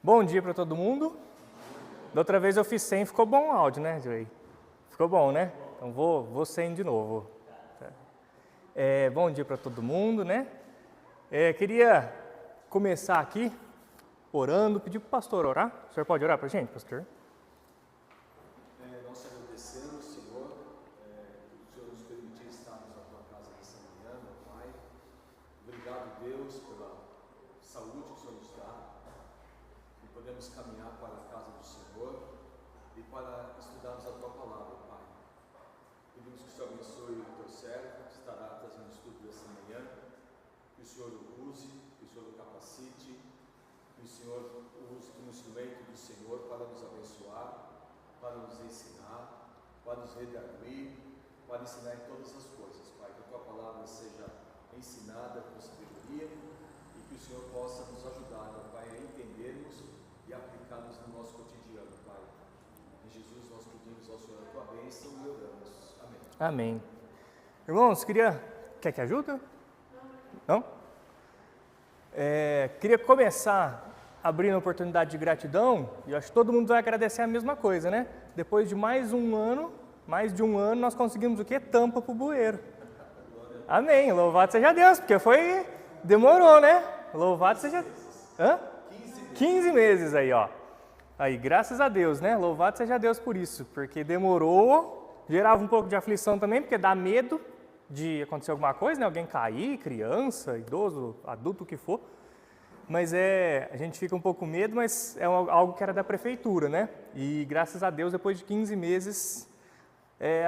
Bom dia para todo mundo. Da outra vez eu fiz 100, ficou bom o áudio, né, Joey? Ficou bom, né? Então vou 100 de novo. Bom dia para todo mundo, né? Queria começar aqui orando, pedir para o pastor orar. O senhor pode orar para a gente, pastor? Nós agradecemos, Senhor, que o Senhor nos permitiu estarmos na tua casa nessa manhã, meu Pai. Obrigado, Deus, pela saúde que o Senhor nos dá. E podemos caminhar para a casa do Senhor e para estudarmos a tua palavra, Pai. Pedimos que o Senhor abençoe o teu servo, que estará trazendo o estudo dessa manhã. Que o Senhor o use, que o Senhor o capacite, que o Senhor use como instrumento do Senhor para nos abençoar, para nos ensinar, para nos redarguir, para ensinar em todas as coisas, Pai. Que a tua palavra seja ensinada com sabedoria e que o Senhor possa nos ajudar, meu Pai, a entendermos e aplicarmos no nosso cotidiano, Pai. Em Jesus nós pedimos ao Senhor a tua bênção e oramos. Amém. Amém. Irmãos, quer que ajude? Não? Queria começar abrindo a oportunidade de gratidão, e eu acho que todo mundo vai agradecer a mesma coisa, né? Depois de mais de um ano, nós conseguimos o quê? Tampa para o bueiro. Amém, louvado seja Deus, porque demorou, né? Louvado seja... 15 meses aí, ó. Aí, graças a Deus, né? Louvado seja Deus por isso, porque demorou, gerava um pouco de aflição também, porque dá medo de acontecer alguma coisa, né? Alguém cair, criança, idoso, adulto, o que for. Mas a gente fica um pouco com medo, mas é algo que era da prefeitura, né? E graças a Deus, depois de 15 meses,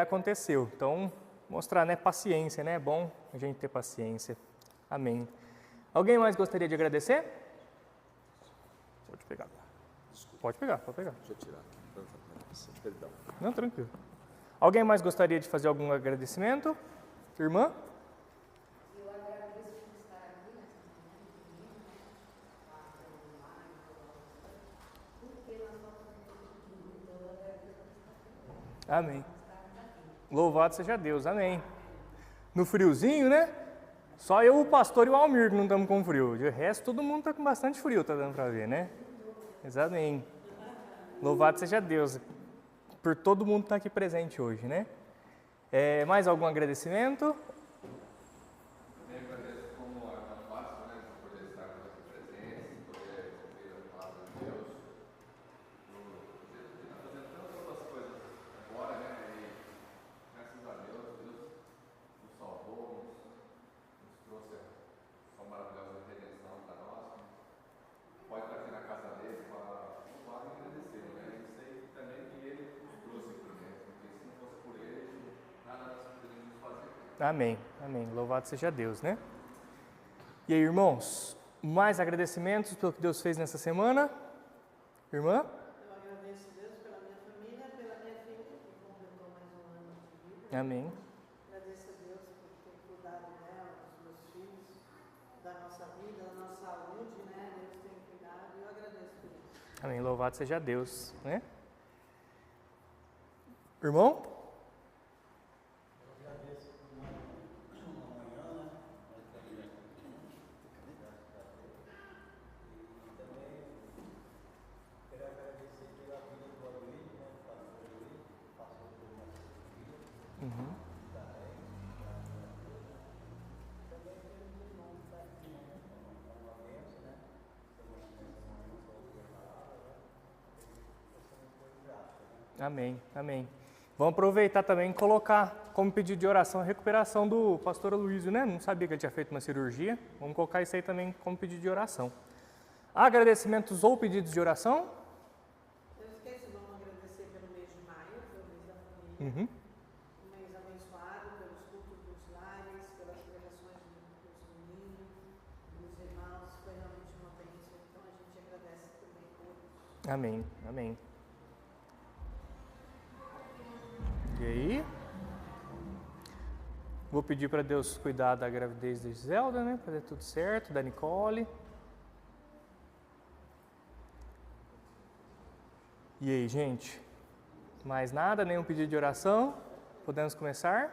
aconteceu. Então, mostrar, né, paciência, né? É bom a gente ter paciência. Amém. Alguém mais gostaria de agradecer? Pode pegar. Desculpa. Pode pegar. Deixa eu tirar aqui. Perdão. Não, tranquilo. Alguém mais gostaria de fazer algum agradecimento? Irmã? Eu agradeço por estar aqui nessa manhã, porque nós vamos então eu agradeço por estar aqui. Amém. Louvado seja Deus, amém. No friozinho, né? Só eu, o pastor e o Almir que não estamos com frio. De resto, todo mundo está com bastante frio, tá dando para ver, né? Exatamente. Louvado seja Deus por todo mundo estar aqui presente hoje, né? Mais algum agradecimento? Eu agradeço como é tão fácil, né, de poder estar com essa presença, poder ouvir a palavra de Deus. Está fazendo tantas outras coisas agora, né, e graças a Deus, Deus nos salvou, nos trouxe a sua maravilhosa redenção para nós. Pode estar aqui na casa dele para louvar e agradecer, né, e sei também que ele nos trouxe primeiro, porque se não fosse por ele, nada nós poderíamos fazer. Amém, amém. Louvado seja Deus, né? E aí, irmãos, mais agradecimentos pelo que Deus fez nessa semana? Irmã? Eu agradeço a Deus pela minha família, pela minha filha, que completou mais um ano de vida. Amém. Agradeço a Deus por ter cuidado dela, dos meus filhos, da nossa vida, da nossa saúde, né? Deus tem cuidado e eu agradeço por isso. Amém. Louvado seja Deus, né? Irmão? Amém, amém. Vamos aproveitar também e colocar como pedido de oração a recuperação do pastor Aloysio, né? Não sabia que ele tinha feito uma cirurgia. Vamos colocar isso aí também como pedido de oração. Agradecimentos ou pedidos de oração? Eu esqueci, vamos agradecer pelo mês de maio, foi o mês da família. Um mês abençoado pelos cultos dos lares, pelas pregações dos meninos, dos irmãos. Foi realmente uma bênção, então a gente agradece também todos. Amém, amém. E aí? Vou pedir para Deus cuidar da gravidez da Zelda, né? Fazer tudo certo, da Nicole. E aí, gente? Mais nada? Nenhum pedido de oração? Podemos começar?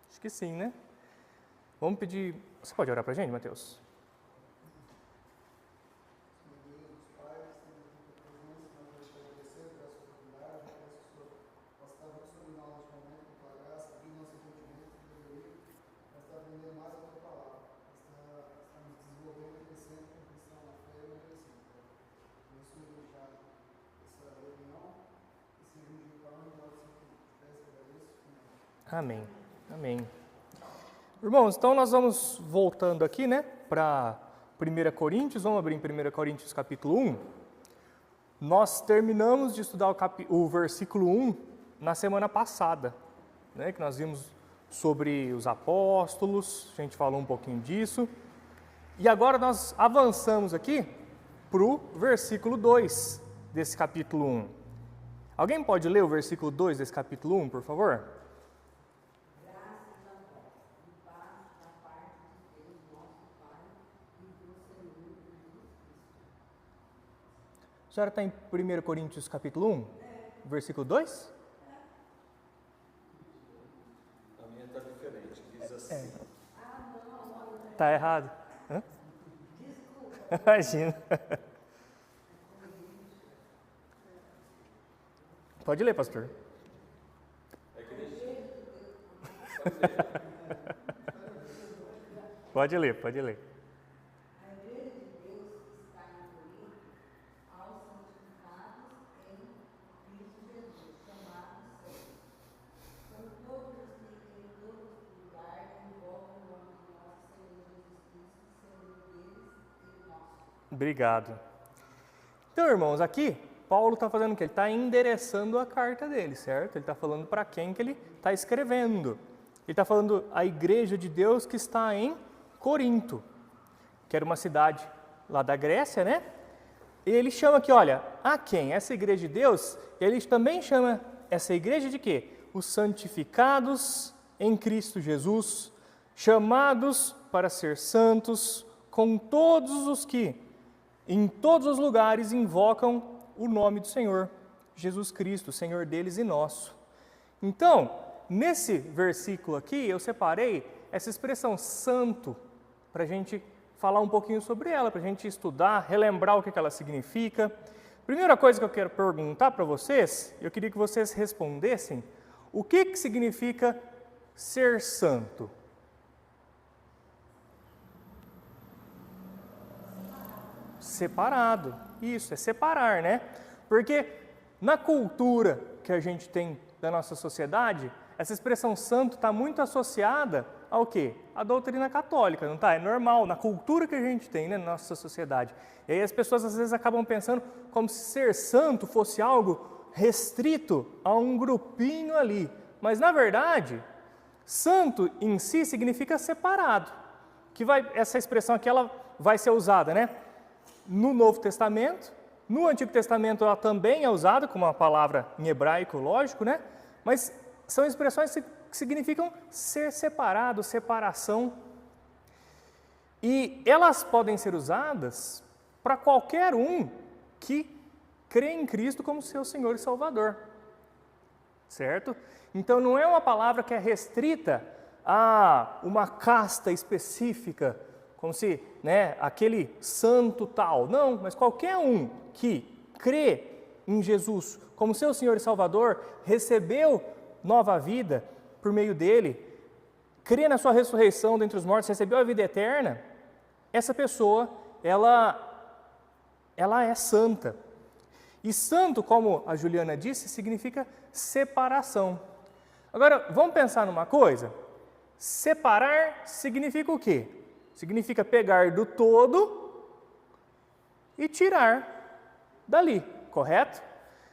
Acho que sim, né? Vamos pedir... Você pode orar para a gente, Mateus? Deus, Pai, Amém. Amém. Irmãos, então nós vamos voltando aqui, né, para 1 Coríntios, vamos abrir em 1 Coríntios capítulo 1. Nós terminamos de estudar o versículo 1 na semana passada, né, que nós vimos sobre os apóstolos, a gente falou um pouquinho disso. E agora nós avançamos aqui para o versículo 2 desse capítulo 1. Alguém pode ler o versículo 2 desse capítulo 1, por favor? A senhora está em 1 Coríntios capítulo 1, versículo 2? A minha está diferente, diz assim. Está errado. Hã? Imagina. Pode ler, pastor. Pode ler, pode ler. Obrigado. Então, irmãos, aqui Paulo está fazendo o quê? Ele está endereçando a carta dele, certo? Ele está falando para quem que ele está escrevendo. Ele está falando a igreja de Deus que está em Corinto, que era uma cidade lá da Grécia, né? E ele chama aqui, olha, a quem? Essa igreja de Deus, ele também chama essa igreja de quê? Os santificados em Cristo Jesus, chamados para ser santos, com todos os que em todos os lugares invocam o nome do Senhor, Jesus Cristo, Senhor deles e nosso. Então, nesse versículo aqui, eu separei essa expressão santo, para a gente falar um pouquinho sobre ela, para a gente estudar, relembrar o que ela significa. Primeira coisa que eu quero perguntar para vocês, eu queria que vocês respondessem, o que significa ser santo? Separado, isso, é separar, né? Porque na cultura que a gente tem da nossa sociedade, essa expressão santo está muito associada ao quê? À doutrina católica, não está? É normal, na cultura que a gente tem, né, na nossa sociedade. E aí as pessoas às vezes acabam pensando como se ser santo fosse algo restrito a um grupinho ali. Mas na verdade, santo em si significa separado. Essa expressão aqui ela vai ser usada, né? No Novo Testamento, no Antigo Testamento ela também é usada como uma palavra em hebraico, lógico, né? Mas são expressões que significam ser separado, separação. E elas podem ser usadas para qualquer um que crê em Cristo como seu Senhor e Salvador. Certo? Então não é uma palavra que é restrita a uma casta específica, como se, né, aquele santo tal. Não, mas qualquer um que crê em Jesus como seu Senhor e Salvador, recebeu nova vida por meio dele, crê na sua ressurreição dentre os mortos, recebeu a vida eterna, essa pessoa, ela é santa. E santo, como a Juliana disse, significa separação. Agora, vamos pensar numa coisa? Separar significa o quê? Significa pegar do todo e tirar dali, correto?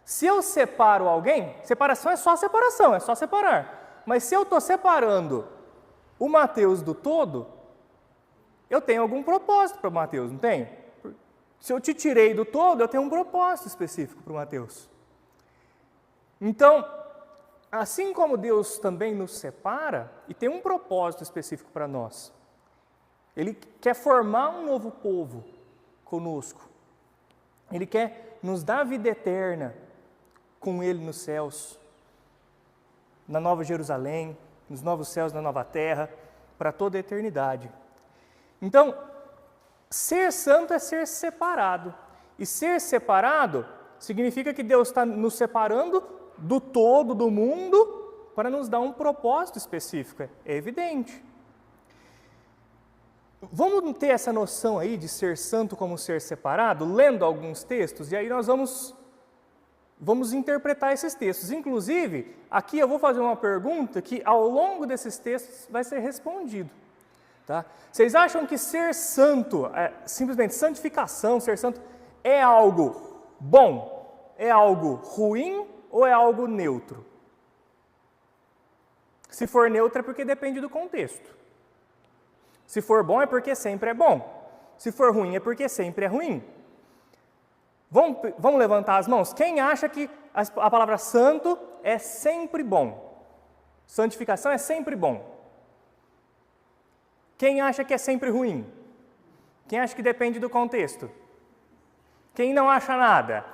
Se eu separo alguém, separação é só separação, é só separar. Mas se eu estou separando o Mateus do todo, eu tenho algum propósito para o Mateus, não tem? Se eu te tirei do todo, eu tenho um propósito específico para o Mateus. Então, assim como Deus também nos separa, e tem um propósito específico para nós, Ele quer formar um novo povo conosco. Ele quer nos dar vida eterna com Ele nos céus, na Nova Jerusalém, nos novos céus, na nova terra, para toda a eternidade. Então, ser santo é ser separado. E ser separado significa que Deus está nos separando do todo do mundo para nos dar um propósito específico. É evidente. Vamos ter essa noção aí de ser santo como ser separado, lendo alguns textos, e aí nós vamos vamos interpretar esses textos. Inclusive, aqui eu vou fazer uma pergunta que ao longo desses textos vai ser respondido. Tá? Vocês acham que ser santo, simplesmente santificação, ser santo, é algo bom? É algo ruim ou é algo neutro? Se for neutro é porque depende do contexto. Se for bom é porque sempre é bom. Se for ruim é porque sempre é ruim. Vamos levantar as mãos? Quem acha que a palavra santo é sempre bom? Santificação é sempre bom. Quem acha que é sempre ruim? Quem acha que depende do contexto? Quem não acha nada?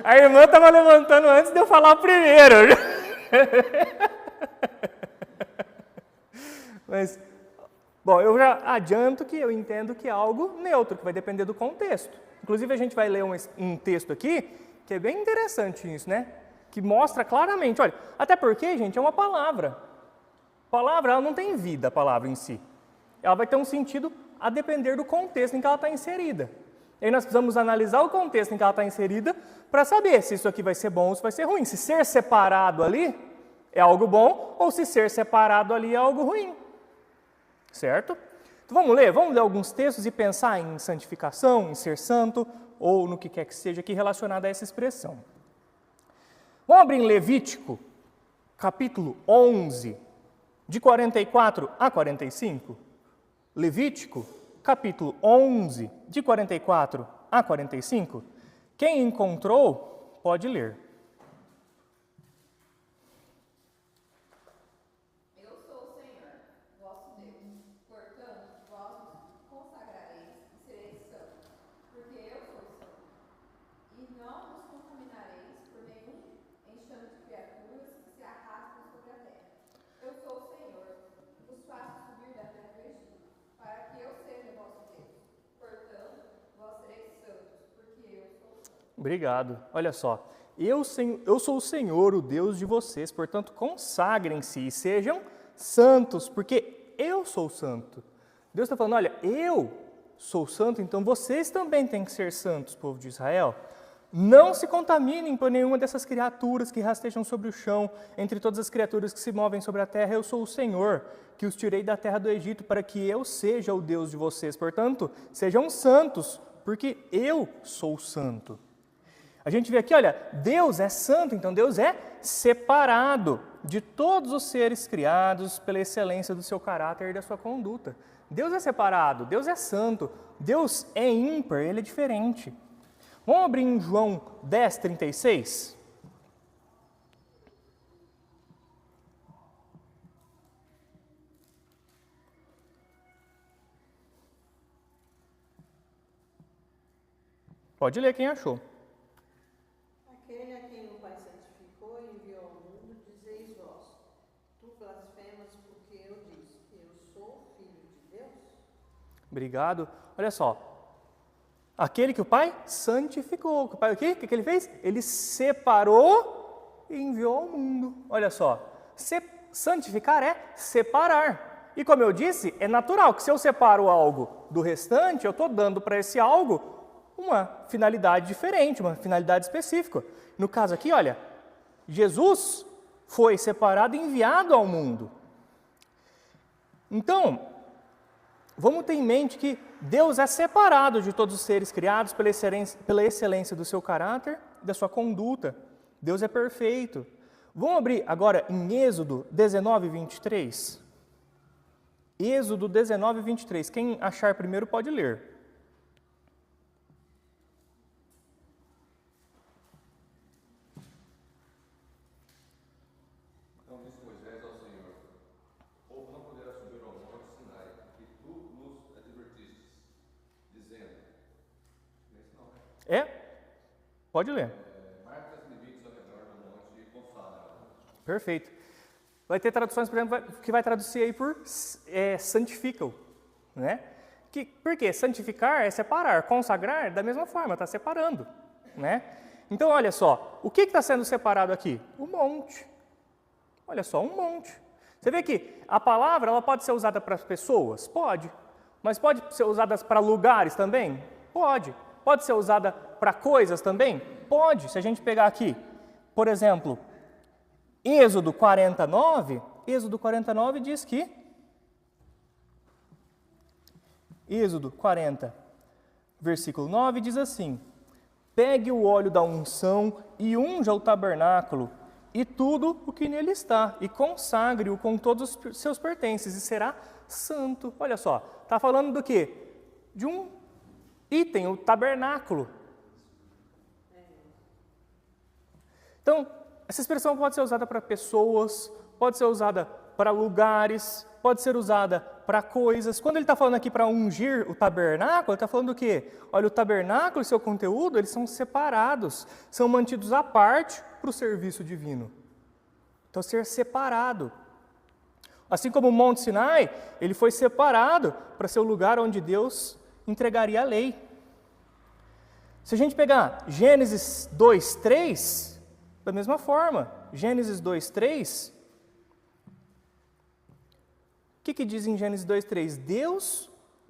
A irmã estava levantando antes de eu falar primeiro. Mas, bom, eu já adianto que eu entendo que é algo neutro, que vai depender do contexto. Inclusive, a gente vai ler um texto aqui, que é bem interessante isso, né? Que mostra claramente, olha, até porque, gente, é uma palavra. Palavra, ela não tem vida, a palavra em si. Ela vai ter um sentido a depender do contexto em que ela está inserida. E aí nós precisamos analisar o contexto em que ela está inserida para saber se isso aqui vai ser bom ou se vai ser ruim. Se ser separado ali é algo bom ou se ser separado ali é algo ruim. Certo? Então vamos ler alguns textos e pensar em santificação, em ser santo ou no que quer que seja aqui relacionado a essa expressão. Vamos abrir em Levítico, capítulo 11, de 44 a 45. Levítico, capítulo 11, de 44 a 45. Quem encontrou, pode ler. Eu sou o Senhor, vosso Deus. Portanto, vós vos consagrareis e sereis santos, porque eu sou santo. E não vos contaminareis por nenhum enxame de criaturas que se arrastam sobre a terra. Eu sou o Senhor, vos faço subir da terra do Egito, para que eu seja vosso Deus. Portanto, vós sereis santos, porque eu sou santo. Obrigado. Olha só. Eu sou o Senhor, o Deus de vocês, portanto, consagrem-se e sejam santos, porque eu sou santo. Deus está falando, olha, eu sou santo, então vocês também têm que ser santos, povo de Israel. Não se contaminem por nenhuma dessas criaturas que rastejam sobre o chão, entre todas as criaturas que se movem sobre a terra, eu sou o Senhor, que os tirei da terra do Egito, para que eu seja o Deus de vocês. Portanto, sejam santos, porque eu sou santo. A gente vê aqui, olha, Deus é santo, então Deus é separado de todos os seres criados pela excelência do seu caráter e da sua conduta. Deus é separado, Deus é santo, Deus é ímpar, Ele é diferente. Vamos abrir em João 10, 36? Pode ler quem achou. Aquele a quem o Pai santificou e enviou ao mundo, dizeis vós, tu blasfemas porque eu disse, eu sou filho de Deus? Obrigado. Olha só. Aquele que o Pai santificou. O Pai, o que ele fez? Ele separou e enviou ao mundo. Olha só. Santificar é separar. E como eu disse, é natural que se eu separo algo do restante, eu estou dando para esse algo uma finalidade diferente, uma finalidade específica. No caso aqui, olha, Jesus foi separado e enviado ao mundo. Então, vamos ter em mente que Deus é separado de todos os seres criados pela excelência do seu caráter e da sua conduta. Deus é perfeito. Vamos abrir agora em Êxodo 19, 23. Êxodo 19, 23. Quem achar primeiro pode ler. Então disse Moisés ao Senhor: o povo não poderá subir ao monte Sinai, que tu nos advertistes, dizendo. Esse não, né? É? Pode ler. Marca as limites ao redor do monte e consagra. Perfeito. Vai ter traduções, por exemplo, que vai traduzir aí por santificam, né? Por quê? Santificar é separar, consagrar da mesma forma, está separando, né? Então, olha só, o que está sendo separado aqui? O monte. Olha só, um monte. Você vê que a palavra ela pode ser usada para pessoas? Pode. Mas pode ser usada para lugares também? Pode. pode ser usada para coisas também? Pode, se a gente pegar aqui, por exemplo, Êxodo 49 diz que, Êxodo 40, versículo 9 diz assim: pegue o óleo da unção e unja o tabernáculo e tudo o que nele está, e consagre-o com todos os seus pertences, e será santo. Olha só, está falando do quê? De um item, o tabernáculo. Então, essa expressão pode ser usada para pessoas, pode ser usada para lugares, pode ser usada para coisas. Quando ele está falando aqui para ungir o tabernáculo, ele está falando do quê? Olha, o tabernáculo e seu conteúdo, eles são separados, são mantidos à parte para o serviço divino. Então, ser separado. Assim como o Monte Sinai, ele foi separado para ser o lugar onde Deus entregaria a lei. Se a gente pegar Gênesis 2:3, da mesma forma, Gênesis 2:3, o que diz em Gênesis 2:3?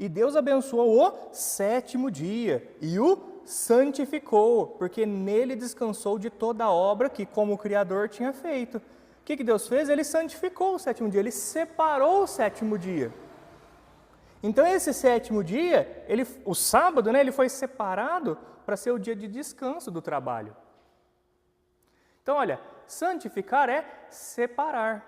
Deus abençoou o 7º dia e o santificou, porque nele descansou de toda a obra que, como o Criador, tinha feito. O que Deus fez? Ele santificou o 7º dia, ele separou o 7º dia. Então, esse 7º dia, o sábado, ele foi separado para ser o dia de descanso do trabalho. Então, olha, santificar é separar.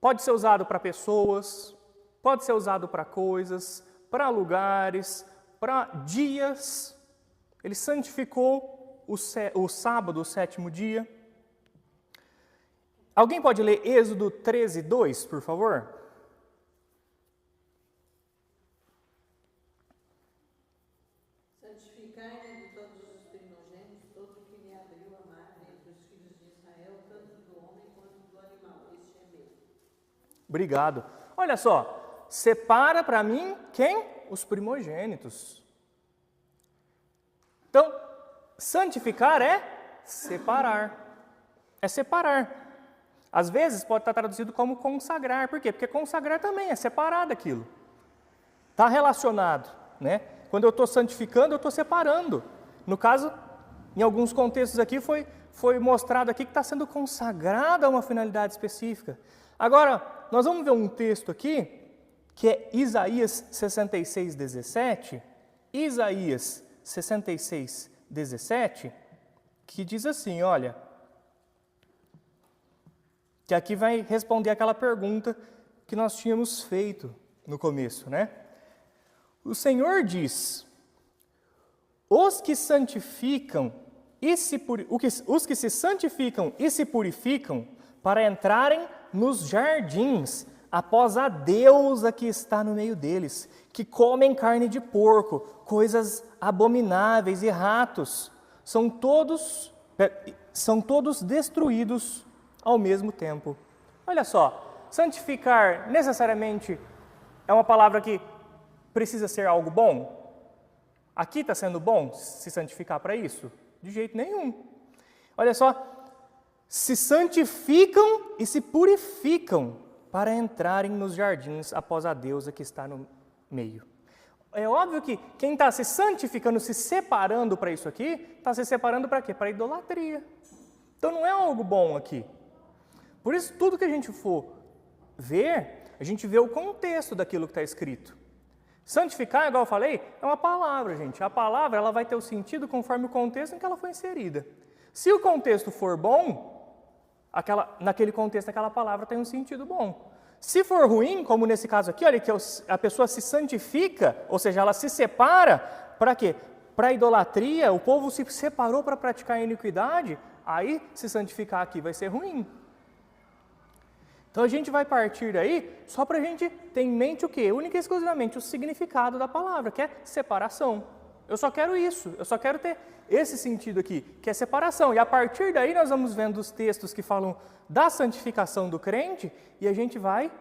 Pode ser usado para pessoas, pode ser usado para coisas, para lugares, para dias. Ele santificou o sábado, o 7º dia. Alguém pode ler Êxodo 13:2, por favor? Santificai-me de todos os primogênitos, todo o que me abriu a mar entre os filhos de Israel, tanto do homem quanto do animal. Este é meu. Obrigado. Olha só, separa para mim quem? Os primogênitos. Então, santificar é separar. É separar. Às vezes pode estar traduzido como consagrar. Por quê? Porque consagrar também é separar daquilo. Está relacionado, né? Quando eu estou santificando, eu estou separando. No caso, em alguns contextos aqui, foi mostrado aqui que está sendo consagrado a uma finalidade específica. Agora, nós vamos ver um texto aqui, que é Isaías 66:17. Isaías 66:17, que diz assim, olha, que aqui vai responder aquela pergunta que nós tínhamos feito no começo, né? O Senhor diz: os que santificam os que se santificam e se purificam para entrarem nos jardins, após a deusa que está no meio deles, que comem carne de porco, coisas abomináveis e ratos, são todos destruídos ao mesmo tempo. Olha só, santificar necessariamente é uma palavra que precisa ser algo bom? Aqui está sendo bom se santificar para isso? De jeito nenhum. Olha só, se santificam e se purificam para entrarem nos jardins após a deusa que está no meio. É óbvio que quem está se santificando, se separando para isso aqui, está se separando para quê? Para a idolatria. Então não é algo bom aqui. Por isso, tudo que a gente for ver, a gente vê o contexto daquilo que está escrito. Santificar, igual eu falei, é uma palavra, gente. A palavra ela vai ter o sentido conforme o contexto em que ela foi inserida. Se o contexto for bom, naquele contexto aquela palavra tem um sentido bom. Se for ruim, como nesse caso aqui, olha que a pessoa se santifica, ou seja, ela se separa, para quê? Para a idolatria, o povo se separou para praticar a iniquidade, aí se santificar aqui vai ser ruim. Então a gente vai partir daí só para a gente ter em mente o quê? Única e exclusivamente o significado da palavra, que é separação. Eu só quero isso, eu só quero ter esse sentido aqui, que é separação. E a partir daí nós vamos vendo os textos que falam da santificação do crente e a gente vai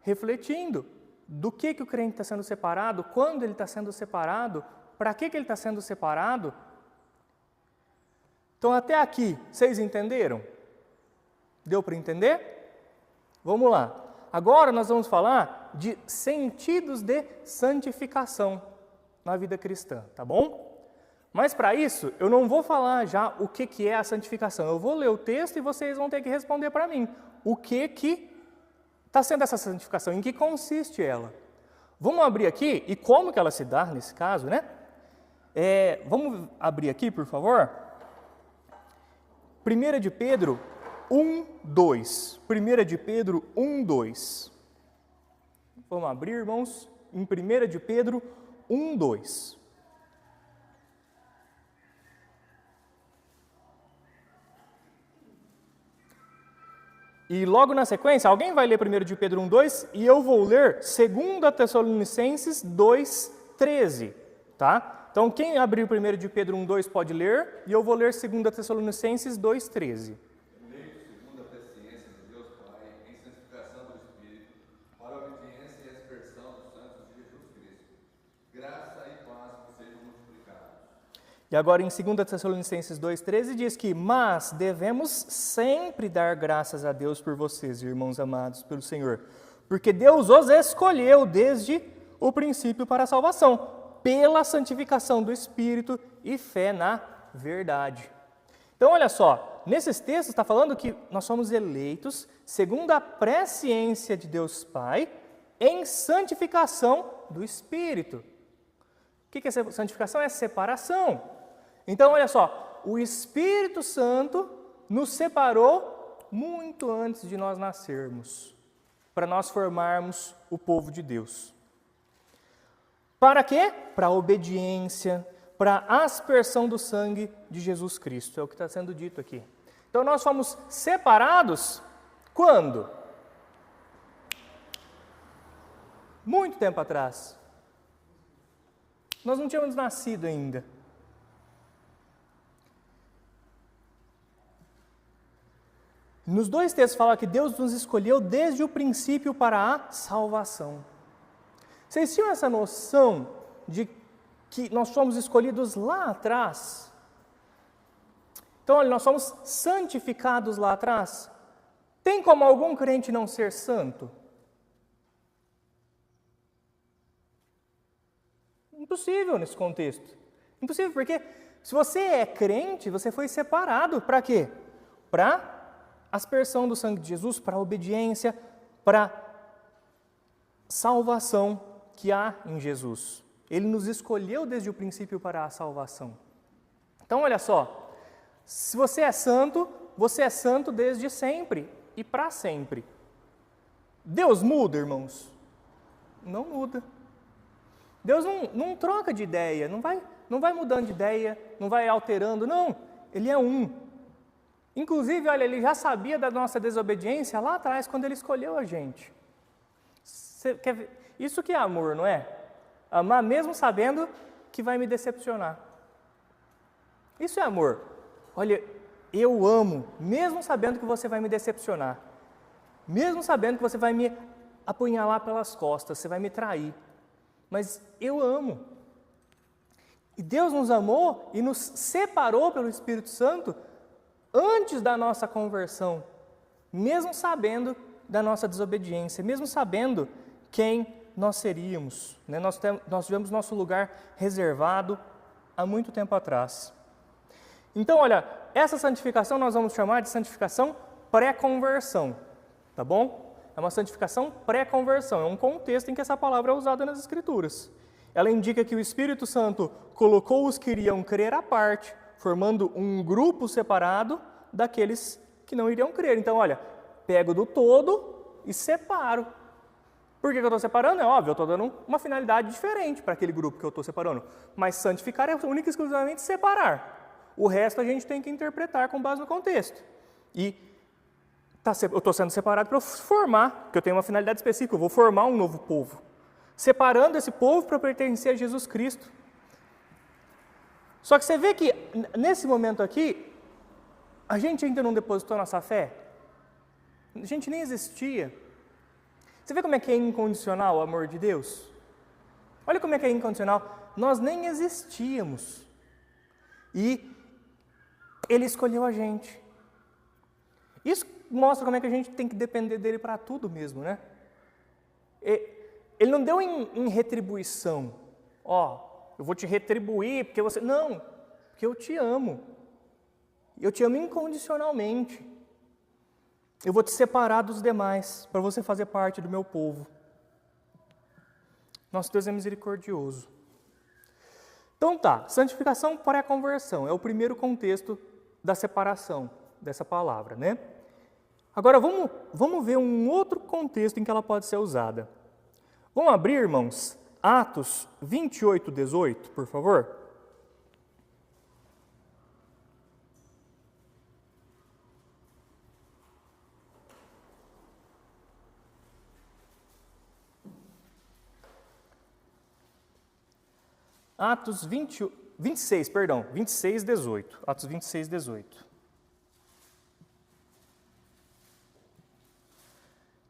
refletindo do que o crente está sendo separado, quando ele está sendo separado, para que ele está sendo separado. Então até aqui, vocês entenderam? Deu para entender? Vamos lá. Agora nós vamos falar de sentidos de santificação. na vida cristã, tá bom? Mas para isso, eu não vou falar já o que é a santificação. Eu vou ler o texto e vocês vão ter que responder para mim. O que está sendo essa santificação? Em que consiste ela? Vamos abrir aqui, e como que ela se dá nesse caso, né? Vamos abrir aqui, por favor? 1 de Pedro 1:2. 1 de Pedro 1:2. Vamos abrir, irmãos, em 1 de Pedro 1:2. E logo na sequência, alguém vai ler 1 de Pedro 1:2 e eu vou ler 2 Tessalonicenses 2:13, tá? Então, quem abriu 1 de Pedro 1:2 pode ler, e eu vou ler 2 Tessalonicenses 2:13. Eleito segundo a presciência de Deus Pai, em santificação do Espírito, para a obediência e aspersão dos santos de Jesus Cristo. Graça e paz vos sejam multiplicados. E agora em 2 Tessalonicenses 2:13 diz que, mas devemos sempre dar graças a Deus por vocês, irmãos amados pelo Senhor, porque Deus os escolheu desde o princípio para a salvação, pela santificação do Espírito e fé na verdade. Então olha só, nesses textos está falando que nós somos eleitos segundo a presciência de Deus Pai em santificação do Espírito. O que é santificação? É separação. Então, olha só, o Espírito Santo nos separou muito antes de nós nascermos, para nós formarmos o povo de Deus. Para quê? Para a obediência, para a aspersão do sangue de Jesus Cristo, é o que está sendo dito aqui. Então, nós fomos separados quando? Muito tempo atrás. Nós não tínhamos nascido ainda. Nos dois textos fala que Deus nos escolheu desde o princípio para a salvação. Vocês tinham essa noção de que nós fomos escolhidos lá atrás? Então, olha, nós somos santificados lá atrás. Tem como algum crente não ser santo? Impossível nesse contexto. Impossível, porque se você é crente, você foi separado para quê? Para aspersão do sangue de Jesus, para a obediência, para salvação que há em Jesus. Ele nos escolheu desde o princípio para a salvação. Então, olha só, se você é santo desde sempre e para sempre. Deus muda, irmãos? Não muda. Deus não troca de ideia, não vai mudando de ideia, não vai alterando, não. Ele é um. Inclusive, olha, Ele já sabia da nossa desobediência lá atrás, quando Ele escolheu a gente. Isso que é amor, não é? Amar mesmo sabendo que vai me decepcionar. Isso é amor. Olha, eu amo, mesmo sabendo que você vai me decepcionar. Mesmo sabendo que você vai me apunhalar pelas costas, você vai me trair. Mas eu amo. E Deus nos amou e nos separou pelo Espírito Santo antes da nossa conversão, mesmo sabendo da nossa desobediência, mesmo sabendo quem nós seríamos. Né? Nós tivemos nosso lugar reservado há muito tempo atrás. Então, olha, essa santificação nós vamos chamar de santificação pré-conversão, tá bom? É uma santificação pré-conversão, é um contexto em que essa palavra é usada nas Escrituras. Ela indica que o Espírito Santo colocou os que iriam crer à parte, formando um grupo separado daqueles que não iriam crer. Então, olha, pego do todo e separo. Por que eu estou separando? É óbvio, eu estou dando uma finalidade diferente para aquele grupo que eu estou separando. Mas santificar é única e exclusivamente separar. O resto a gente tem que interpretar com base no contexto. E eu estou sendo separado para formar, porque eu tenho uma finalidade específica, eu vou formar um novo povo. Separando esse povo para pertencer a Jesus Cristo. Só que você vê que, nesse momento aqui, a gente ainda não depositou nossa fé. A gente nem existia. Você vê como é que é incondicional o amor de Deus? Olha como é que é incondicional. Nós nem existíamos. E Ele escolheu a gente. Isso mostra como é que a gente tem que depender dele para tudo mesmo, né? Ele não deu em retribuição. Ó, eu vou te retribuir porque você... Não, porque eu te amo. Eu te amo incondicionalmente. Eu vou te separar dos demais para você fazer parte do meu povo. Nosso Deus é misericordioso. Então tá, santificação para a conversão é o primeiro contexto da separação dessa palavra, né? Agora vamos ver um outro contexto em que ela pode ser usada. Vamos abrir, irmãos, Atos 28, 18, por favor? Atos 26, 18. Atos 26, 18.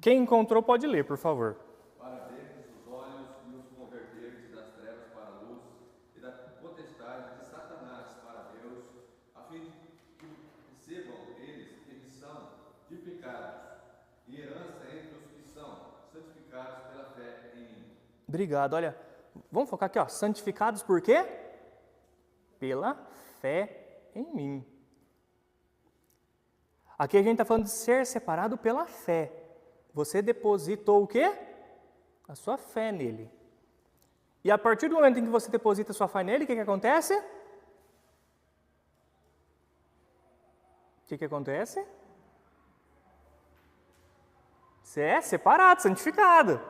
Quem encontrou pode ler, por favor. Para abrir os olhos e os converter das trevas para a luz e da potestade de Satanás para Deus, a fim de que recebam eles remissão de pecados e herança entre os que são santificados pela fé em mim. Obrigado. Olha, vamos focar aqui, ó. Santificados por quê? Pela fé em mim. Aqui a gente está falando de ser separado pela fé. Você depositou o quê? A sua fé nele. E a partir do momento em que você deposita a sua fé nele, o que acontece? O que acontece? Você é separado, santificado.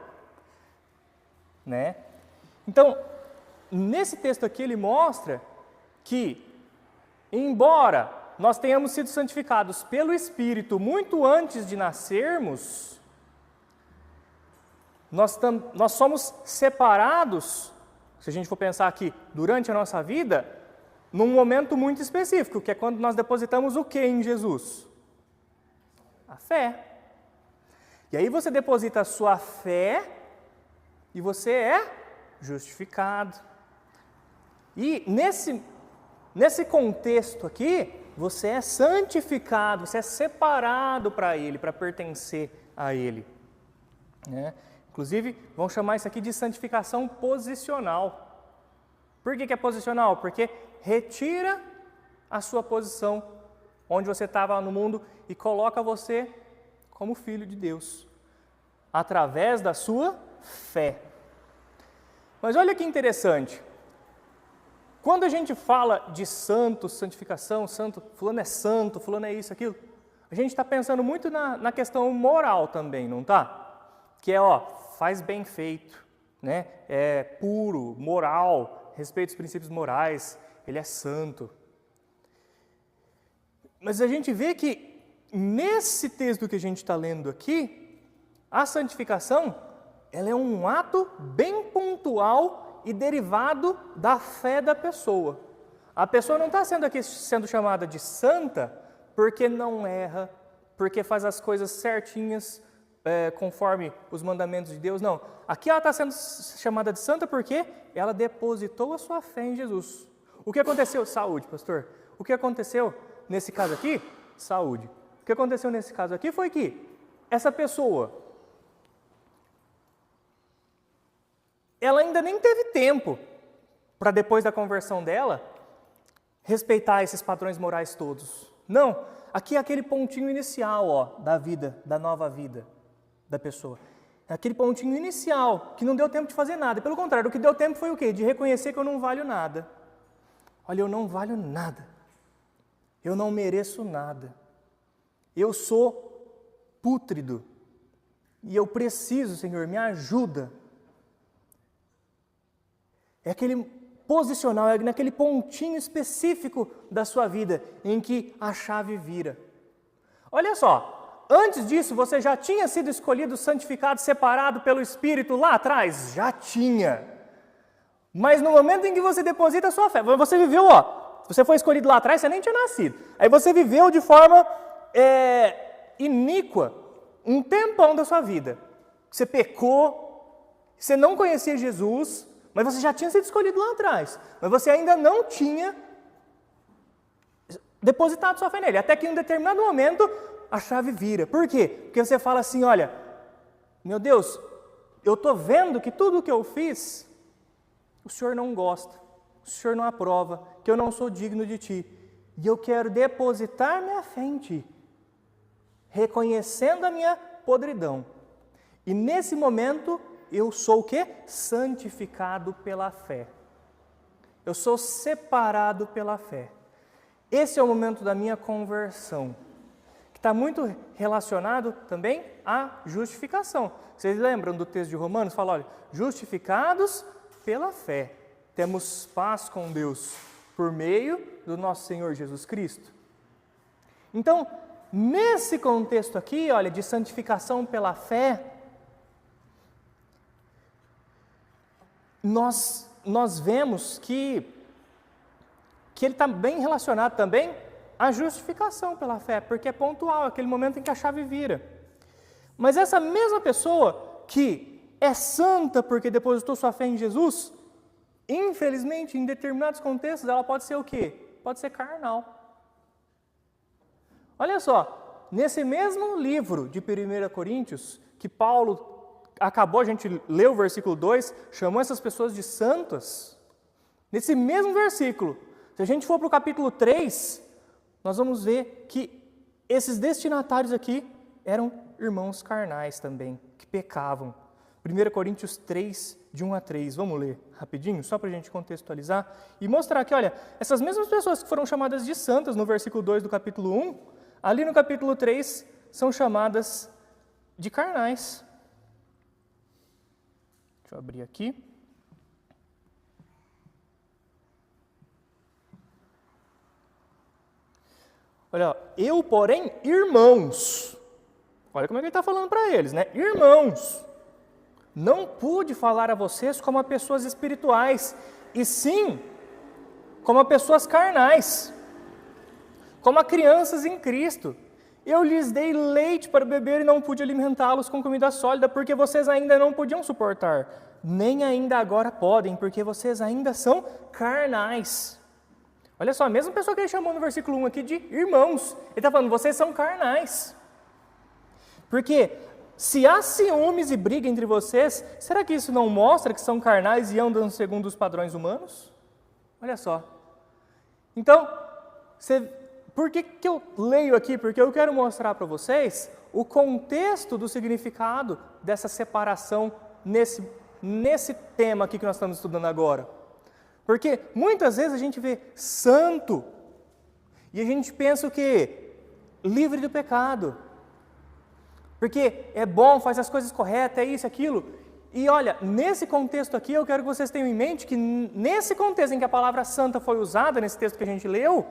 Né? Então, nesse texto aqui ele mostra que, embora nós tenhamos sido santificados pelo Espírito muito antes de nascermos, nós somos separados, se a gente for pensar aqui, durante a nossa vida, num momento muito específico, que é quando nós depositamos o que em Jesus? A fé. E aí você deposita a sua fé e você é justificado. E nesse contexto aqui, você é santificado, você é separado para Ele, para pertencer a Ele. Né? Inclusive, vão chamar isso aqui de santificação posicional. Por que é posicional? Porque retira a sua posição onde você estava no mundo e coloca você como filho de Deus, através da sua fé. Mas olha que interessante. Quando a gente fala de santo, santificação, santo, fulano é isso, aquilo, a gente está pensando muito na questão moral também, não está? Que é, faz bem feito, né? É puro, moral, respeita os princípios morais, ele é santo. Mas a gente vê que nesse texto que a gente está lendo aqui, a santificação, ela é um ato bem pontual e derivado da fé da pessoa. A pessoa não está sendo chamada de santa porque não erra, porque faz as coisas certinhas, conforme os mandamentos de Deus, não. Aqui ela está sendo chamada de santa porque ela depositou a sua fé em Jesus. O que aconteceu? Saúde, pastor. O que aconteceu nesse caso aqui? Saúde. O que aconteceu nesse caso aqui foi que essa pessoa, ela ainda nem teve tempo para depois da conversão dela respeitar esses padrões morais todos. Não, aqui é aquele pontinho inicial, da vida, da nova vida da pessoa. É aquele pontinho inicial que não deu tempo de fazer nada. Pelo contrário, o que deu tempo foi o quê? De reconhecer que eu não valho nada. Olha, eu não valho nada. Eu não mereço nada. Eu sou pútrido. E eu preciso, Senhor, me ajuda. É aquele posicional, é naquele pontinho específico da sua vida em que a chave vira. Olha só, antes disso você já tinha sido escolhido, santificado, separado pelo Espírito lá atrás? Já tinha. Mas no momento em que você deposita a sua fé, você viveu, você foi escolhido lá atrás, você nem tinha nascido. Aí você viveu de forma iníqua um tempão da sua vida. Você pecou, você não conhecia Jesus, mas você já tinha sido escolhido lá atrás. Mas você ainda não tinha depositado sua fé nele. Até que em um determinado momento a chave vira. Por quê? Porque você fala assim, olha, meu Deus, eu estou vendo que tudo o que eu fiz, o Senhor não gosta. o Senhor não aprova, que eu não sou digno de Ti. E eu quero depositar minha fé em Ti, reconhecendo a minha podridão. E nesse momento, eu sou o quê? Santificado pela fé. Eu sou separado pela fé. Esse é o momento da minha conversão, que está muito relacionado também à justificação. Vocês lembram do texto de Romanos? Fala, olha, justificados pela fé, temos paz com Deus por meio do nosso Senhor Jesus Cristo. Então, nesse contexto aqui, olha, de santificação pela fé, nós vemos que ele está bem relacionado também à justificação pela fé, porque é pontual, aquele momento em que a chave vira. Mas essa mesma pessoa que é santa porque depositou sua fé em Jesus, infelizmente, em determinados contextos, ela pode ser o quê? Pode ser carnal. Olha só, nesse mesmo livro de 1 Coríntios, que Paulo acabou, a gente leu o versículo 2, chamou essas pessoas de santas. Nesse mesmo versículo, se a gente for para o capítulo 3, nós vamos ver que esses destinatários aqui eram irmãos carnais também, que pecavam. 1 Coríntios 3, de 1 a 3. Vamos ler rapidinho, só para a gente contextualizar e mostrar que, olha, essas mesmas pessoas que foram chamadas de santas no versículo 2 do capítulo 1, ali no capítulo 3, são chamadas de carnais. Deixa eu abrir aqui. Olha, eu, porém, irmãos, olha como é que ele está falando para eles, né? Irmãos, não pude falar a vocês como a pessoas espirituais, e sim como a pessoas carnais, como a crianças em Cristo. Eu lhes dei leite para beber e não pude alimentá-los com comida sólida, porque vocês ainda não podiam suportar, nem ainda agora podem, porque vocês ainda são carnais. Olha só, a mesma pessoa que ele chamou no versículo 1 aqui de irmãos, ele está falando, vocês são carnais. Porque se há ciúmes e briga entre vocês, será que isso não mostra que são carnais e andam segundo os padrões humanos? Olha só. Então, por que eu leio aqui? Porque eu quero mostrar para vocês o contexto do significado dessa separação nesse tema aqui que nós estamos estudando agora. Porque muitas vezes a gente vê santo e a gente pensa o quê? Livre do pecado. Porque é bom, faz as coisas corretas, é isso, aquilo. E olha, nesse contexto aqui eu quero que vocês tenham em mente que nesse contexto em que a palavra santa foi usada, nesse texto que a gente leu,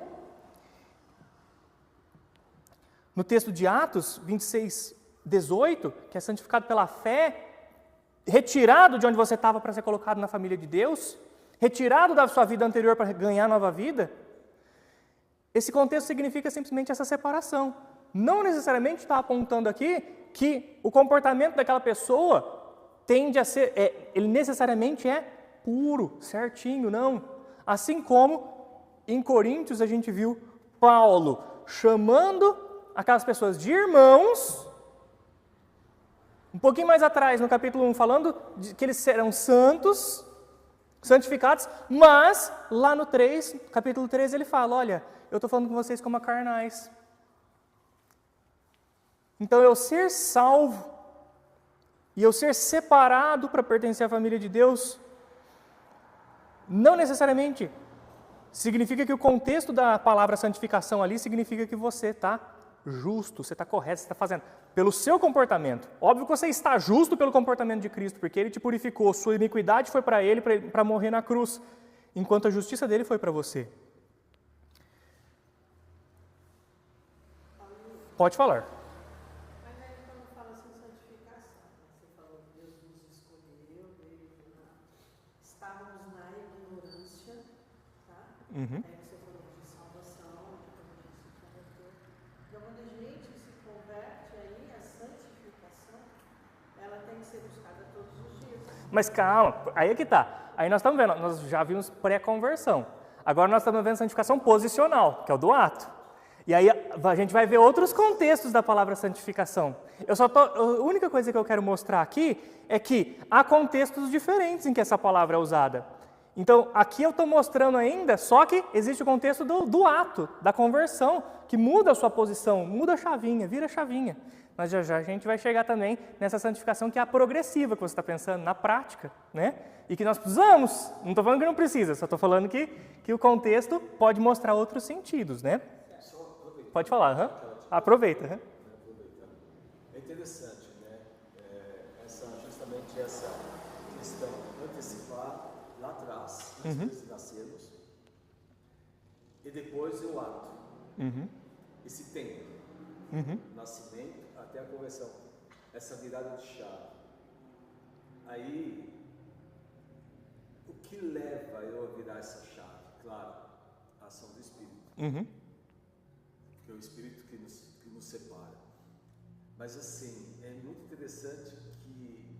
no texto de Atos 26, 18, que é santificado pela fé, retirado de onde você estava para ser colocado na família de Deus, retirado da sua vida anterior para ganhar nova vida, esse contexto significa simplesmente essa separação. Não necessariamente está apontando aqui que o comportamento daquela pessoa tende a ser, ele necessariamente é puro, certinho, não. Assim como em Coríntios a gente viu Paulo chamando aquelas pessoas de irmãos, um pouquinho mais atrás no capítulo 1 falando que eles serão santos, santificados, mas lá no 3, capítulo 3 ele fala, olha, eu estou falando com vocês como carnais. Então eu ser salvo e eu ser separado para pertencer à família de Deus, não necessariamente significa que o contexto da palavra santificação ali significa que você está justo, você está correto, você está fazendo pelo seu comportamento. Óbvio que você está justo pelo comportamento de Cristo, porque Ele te purificou, sua iniquidade foi para Ele para morrer na cruz, enquanto a justiça dele foi para você. Pode falar. Mas aí quando fala assim, santificação, você falou que Deus nos escolheu, estávamos na ignorância, tá? Uhum. Aí você falou de salvação, de quando a gente se converteu. Então, quando a gente se converte aí, a santificação, ela tem que ser buscada todos os dias. Mas calma, aí é que tá. Aí nós estamos vendo, nós já vimos pré-conversão. Agora nós estamos vendo santificação posicional, que é o do ato. E aí a gente vai ver outros contextos da palavra santificação. A única coisa que eu quero mostrar aqui é que há contextos diferentes em que essa palavra é usada. Então, aqui eu estou mostrando ainda, só que existe o contexto do ato, da conversão, que muda a sua posição, muda a chavinha, vira a chavinha. Mas já já a gente vai chegar também nessa santificação que é a progressiva que você está pensando, na prática, né? E que nós precisamos, não estou falando que não precisa, só estou falando que o contexto pode mostrar outros sentidos, né? Pode falar, aproveita. É interessante, né? Justamente essa questão, antecipar lá atrás, antes de nascermos, e depois o ato. Esse tempo, nascimento até a conversão, essa virada de chave. Aí, o que leva eu a virar essa chave? Claro, a ação do Espírito. Que é o Espírito que nos separa. Mas assim, é muito interessante que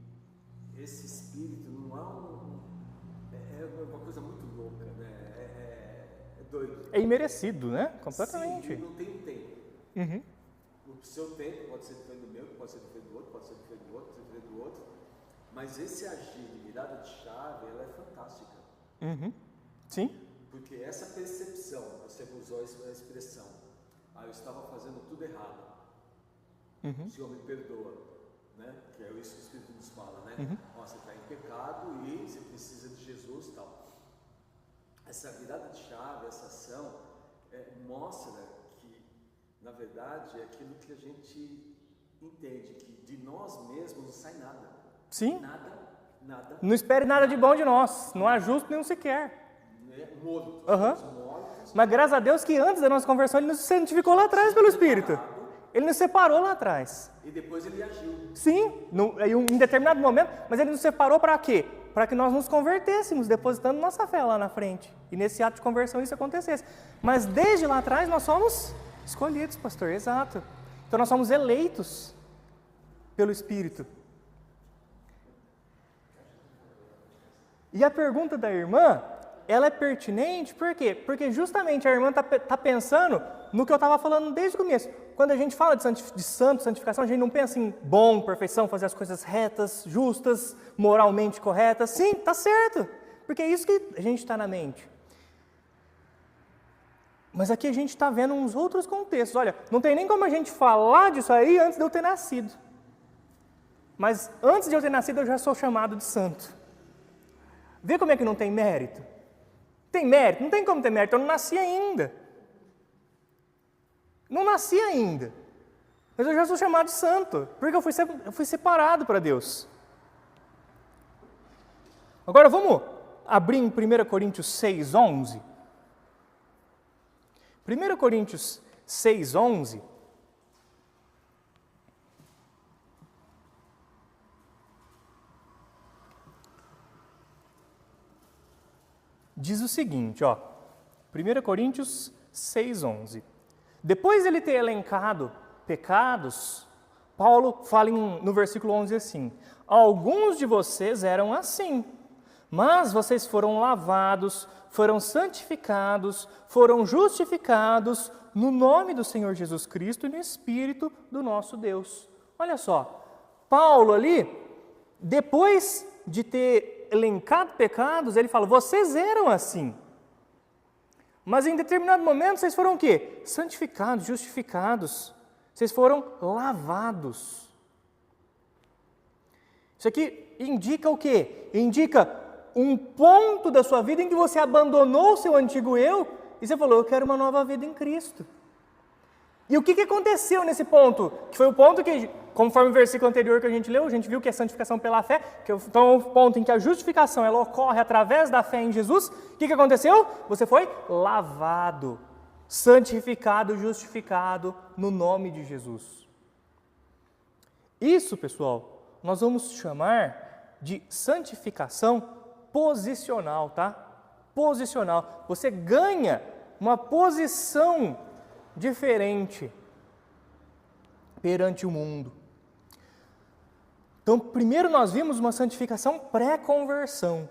esse Espírito não é uma coisa muito louca, né? É doido. É imerecido, né? Completamente. Sim, não tem um tempo. O seu tempo pode ser diferente do meu, pode ser diferente do outro, pode ser diferente do outro, pode ser diferente do outro. Mas esse agir de virada de chave, ela é fantástica. Sim. Porque essa percepção, você usou a expressão, eu estava fazendo tudo errado. O Senhor me perdoa, né? Que é isso que o Espírito nos fala, né? Você está em pecado e você precisa de Jesus e tal. Essa virada de chave, essa ação, mostra que, na verdade, é aquilo que a gente entende, que de nós mesmos não sai nada. Sim. Nada. Não espere nada de bom de nós, não há justo nenhum sequer. Mortos. Mas graças a Deus que antes da nossa conversão Ele nos santificou lá atrás pelo Espírito. Ele nos separou lá atrás. E depois Ele agiu. Sim, em determinado momento, mas Ele nos separou para quê? Para que nós nos convertêssemos, depositando nossa fé lá na frente. E nesse ato de conversão isso acontecesse. Mas desde lá atrás nós somos escolhidos, pastor, exato. Então nós somos eleitos pelo Espírito. E a pergunta da irmã, ela é pertinente, por quê? Porque justamente a irmã está pensando no que eu estava falando desde o começo. Quando a gente fala de santificação, a gente não pensa em bom, perfeição, fazer as coisas retas, justas, moralmente corretas. Sim, está certo, porque é isso que a gente está na mente. Mas aqui a gente está vendo uns outros contextos. Olha, não tem nem como a gente falar disso aí antes de eu ter nascido. Mas antes de eu ter nascido, eu já sou chamado de santo. Vê como é que não tem mérito? Tem mérito? Não tem como ter mérito, eu não nasci ainda. Não nasci ainda. Mas eu já sou chamado de santo, porque eu fui separado para Deus. Agora vamos abrir em 1 Coríntios 6:11. 1 Coríntios 6:11. Diz o seguinte, 1 Coríntios 6:11. Depois de ele ter elencado pecados, Paulo fala no versículo 11 assim: alguns de vocês eram assim, mas vocês foram lavados, foram santificados, foram justificados no nome do Senhor Jesus Cristo e no Espírito do nosso Deus. Olha só, Paulo ali, depois de ter elencado pecados, ele fala, vocês eram assim. Mas em determinado momento vocês foram o quê? Santificados, justificados. Vocês foram lavados. Isso aqui indica o quê? Indica um ponto da sua vida em que você abandonou o seu antigo eu e você falou, eu quero uma nova vida em Cristo. E o que aconteceu nesse ponto? Que foi o ponto que, conforme o versículo anterior que a gente leu, a gente viu que é santificação pela fé, então é o ponto em que a justificação ela ocorre através da fé em Jesus. O que aconteceu? Você foi lavado, santificado, justificado no nome de Jesus. Isso, pessoal, nós vamos chamar de santificação posicional, tá? Posicional. Você ganha uma posição diferente perante o mundo. Então, primeiro nós vimos uma santificação pré-conversão,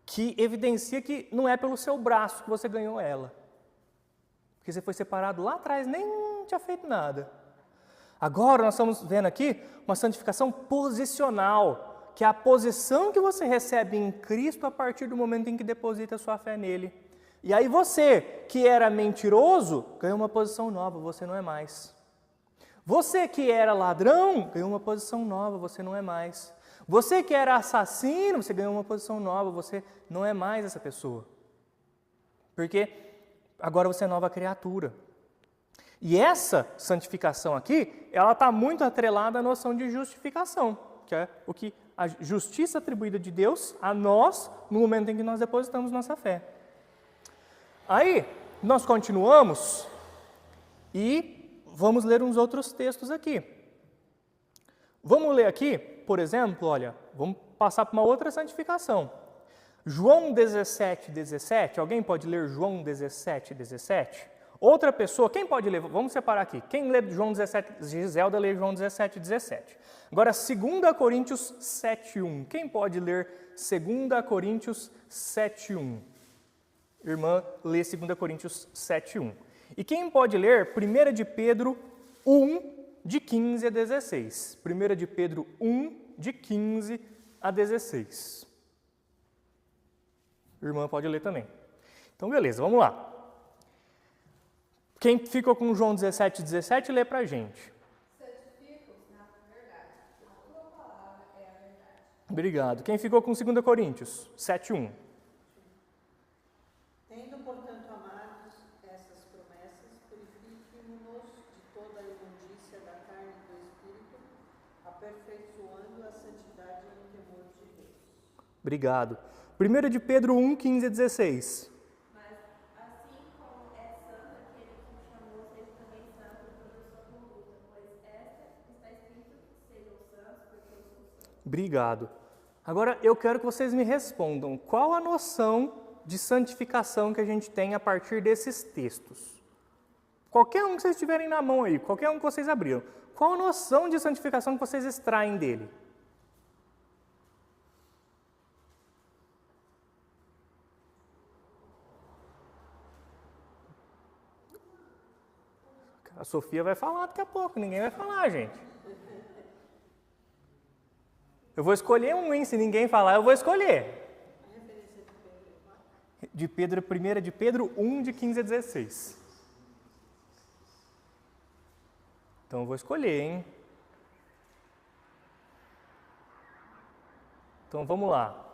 que evidencia que não é pelo seu braço que você ganhou ela. Porque você foi separado lá atrás, nem tinha feito nada. Agora nós estamos vendo aqui uma santificação posicional, que é a posição que você recebe em Cristo a partir do momento em que deposita sua fé nele. E aí você, que era mentiroso, ganhou uma posição nova, você não é mais. Você que era ladrão, ganhou uma posição nova, você não é mais. Você que era assassino, você ganhou uma posição nova, você não é mais essa pessoa. Porque agora você é nova criatura. E essa santificação aqui, ela está muito atrelada à noção de justificação, que é o que a justiça atribuída de Deus a nós no momento em que nós depositamos nossa fé. Aí, nós continuamos e vamos ler uns outros textos aqui. Vamos ler aqui, por exemplo, olha, vamos passar para uma outra santificação. João 17:17, alguém pode ler João 17:17? Outra pessoa, quem pode ler? Vamos separar aqui. Quem lê João 17, Giselda lê João 17:17. Agora, 2 Coríntios 7:1. Quem pode ler 2 Coríntios 7:1? Irmã, lê 2 Coríntios 7:1. E quem pode ler 1 de Pedro 1, de 15 a 16. 1 de Pedro 1, de 15 a 16. Irmã pode ler também. Então, beleza, vamos lá. Quem ficou com João 17:17, lê pra gente. Santifica-os na verdade. A tua palavra é a verdade. Obrigado. Quem ficou com 2 Coríntios 7:1? Tendo, portanto, amados essas promessas, purifiquemo-nos de toda a imundícia da carne e do espírito, aperfeiçoando a santidade no temor de Deus. Obrigado. 1 de Pedro 1, 15 a 16. Mas assim como é santo aquele que o chamou, seja também santo em toda a sua conduta, pois esta está escrito: sejam santos, porque eu sou santo. Obrigado. Agora eu quero que vocês me respondam. Qual a noção de santificação que a gente tem a partir desses textos? Qualquer um que vocês tiverem na mão aí, qualquer um que vocês abriram. Qual a noção de santificação que vocês extraem dele? A Sofia vai falar daqui a pouco, ninguém vai falar, gente. Eu vou escolher um, hein? Se ninguém falar, eu vou escolher. De Pedro, 1 de Pedro 1, de 15 a 16. Então eu vou escolher, hein? Então vamos lá.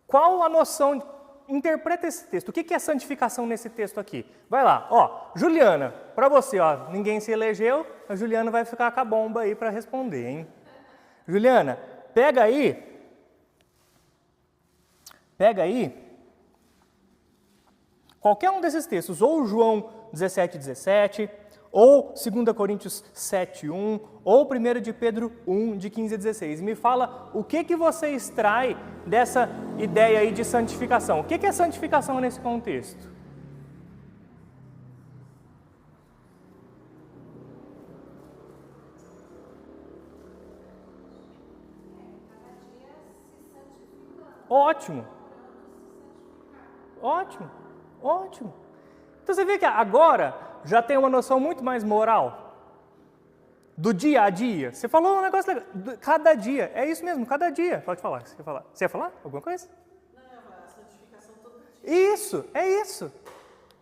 Qual a noção... Interpreta esse texto. O que é santificação nesse texto aqui? Vai lá, ó, Juliana, para você, ó, ninguém se elegeu, a Juliana vai ficar com a bomba aí para responder, hein? Juliana, pega aí, qualquer um desses textos, ou João 17:17, ou 2 Coríntios 7:1, ou 1 de Pedro 1, de 15 a 16. Me fala o que você extrai dessa ideia aí de santificação. O que é santificação nesse contexto? Ótimo. Ótimo. Ótimo. Então você vê que agora já tem uma noção muito mais moral do dia a dia. Você falou um negócio legal. Cada dia. É isso mesmo, cada dia. Pode falar. Você quer falar? Você ia falar alguma coisa? Não, a santificação todo dia. Isso, é isso.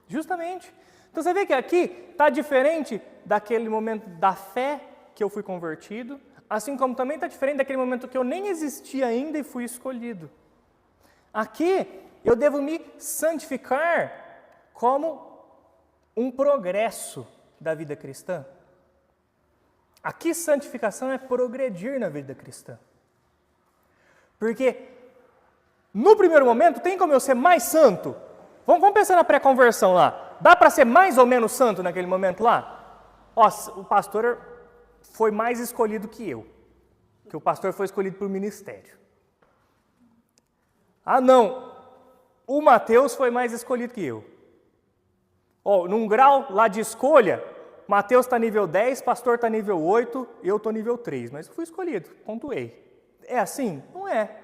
Justamente. Então você vê que aqui está diferente daquele momento da fé que eu fui convertido, assim como também está diferente daquele momento que eu nem existia ainda e fui escolhido. Aqui eu devo me santificar como um progresso da vida cristã. Aqui santificação é progredir na vida cristã. Porque no primeiro momento tem como eu ser mais santo? Vamos pensar na pré-conversão lá. Dá para ser mais ou menos santo naquele momento lá? Ó, o pastor foi mais escolhido que eu. Que o pastor foi escolhido para o ministério. Ah, não. O Mateus foi mais escolhido que eu. Ó, num grau lá de escolha, Mateus está nível 10, pastor está nível 8, eu estou nível 3. Mas fui escolhido, pontuei. É assim? Não é.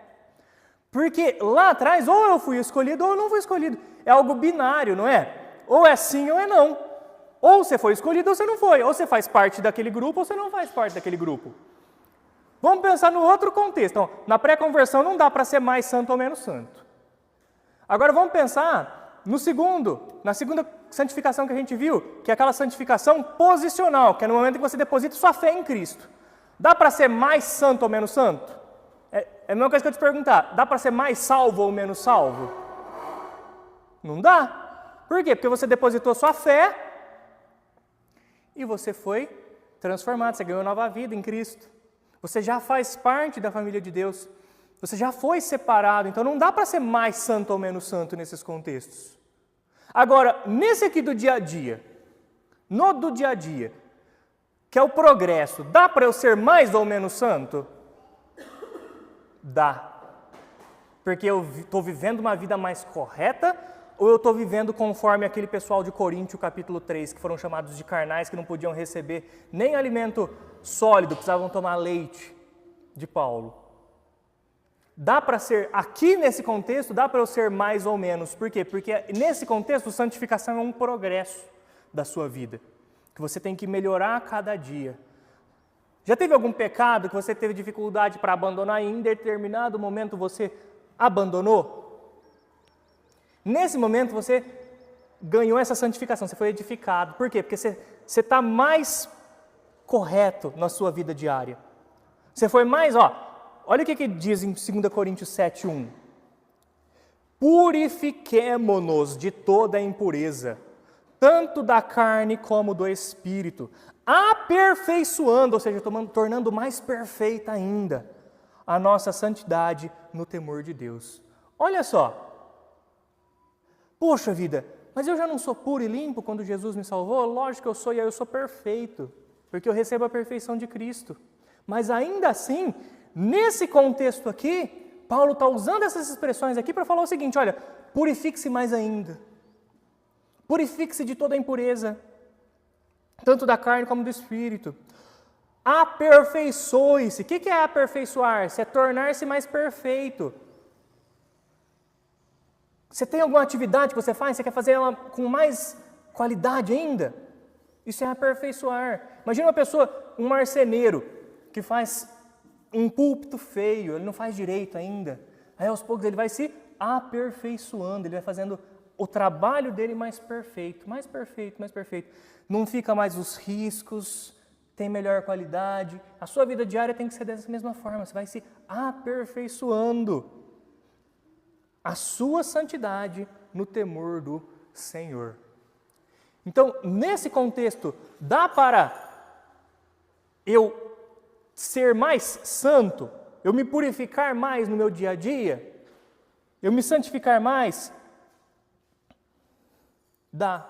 Porque lá atrás, ou eu fui escolhido ou eu não fui escolhido. É algo binário, não é? Ou é sim ou é não. Ou você foi escolhido ou você não foi. Ou você faz parte daquele grupo ou você não faz parte daquele grupo. Vamos pensar no outro contexto. Então, na pré-conversão não dá para ser mais santo ou menos santo. Agora vamos pensar na segunda santificação que a gente viu, que é aquela santificação posicional, que é no momento em que você deposita sua fé em Cristo. Dá para ser mais santo ou menos santo? É a mesma coisa que eu te perguntar, dá para ser mais salvo ou menos salvo? Não dá. Por quê? Porque você depositou sua fé e você foi transformado, você ganhou nova vida em Cristo. Você já faz parte da família de Deus. Você já foi separado, então não dá para ser mais santo ou menos santo nesses contextos. Agora, nesse aqui do dia a dia, do dia a dia, que é o progresso, dá para eu ser mais ou menos santo? Dá. Porque eu estou vivendo uma vida mais correta ou eu estou vivendo conforme aquele pessoal de Coríntios, capítulo 3, que foram chamados de carnais, que não podiam receber nem alimento sólido, precisavam tomar leite de Paulo. Dá para ser, aqui nesse contexto, dá para eu ser mais ou menos. Por quê? Porque nesse contexto, santificação é um progresso da sua vida, que você tem que melhorar a cada dia. Já teve algum pecado que você teve dificuldade para abandonar e em determinado momento você abandonou? Nesse momento você ganhou essa santificação, você foi edificado. Por quê? Porque você está mais correto na sua vida diária. Você foi mais, olha o que diz em 2 Coríntios 7:1. Purifiquemo-nos de toda a impureza, tanto da carne como do espírito, aperfeiçoando, ou seja, tornando mais perfeita ainda a nossa santidade no temor de Deus. Olha só. Poxa vida, mas eu já não sou puro e limpo quando Jesus me salvou? Lógico que eu sou, e aí eu sou perfeito, porque eu recebo a perfeição de Cristo. Mas ainda assim, nesse contexto aqui, Paulo está usando essas expressões aqui para falar o seguinte, olha, purifique-se mais ainda. Purifique-se de toda a impureza, tanto da carne como do espírito. Aperfeiçoe-se. O que é aperfeiçoar-se? É tornar-se mais perfeito. Você tem alguma atividade que você faz, você quer fazer ela com mais qualidade ainda? Isso é aperfeiçoar. Imagina uma pessoa, um marceneiro, que faz um púlpito feio, ele não faz direito ainda. Aí aos poucos ele vai se aperfeiçoando, ele vai fazendo o trabalho dele mais perfeito, mais perfeito, mais perfeito. Não fica mais os riscos, tem melhor qualidade. A sua vida diária tem que ser dessa mesma forma, você vai se aperfeiçoando. A sua santidade no temor do Senhor. Então, nesse contexto, dá para eu ser mais santo, eu me purificar mais no meu dia a dia, eu me santificar mais? Dá.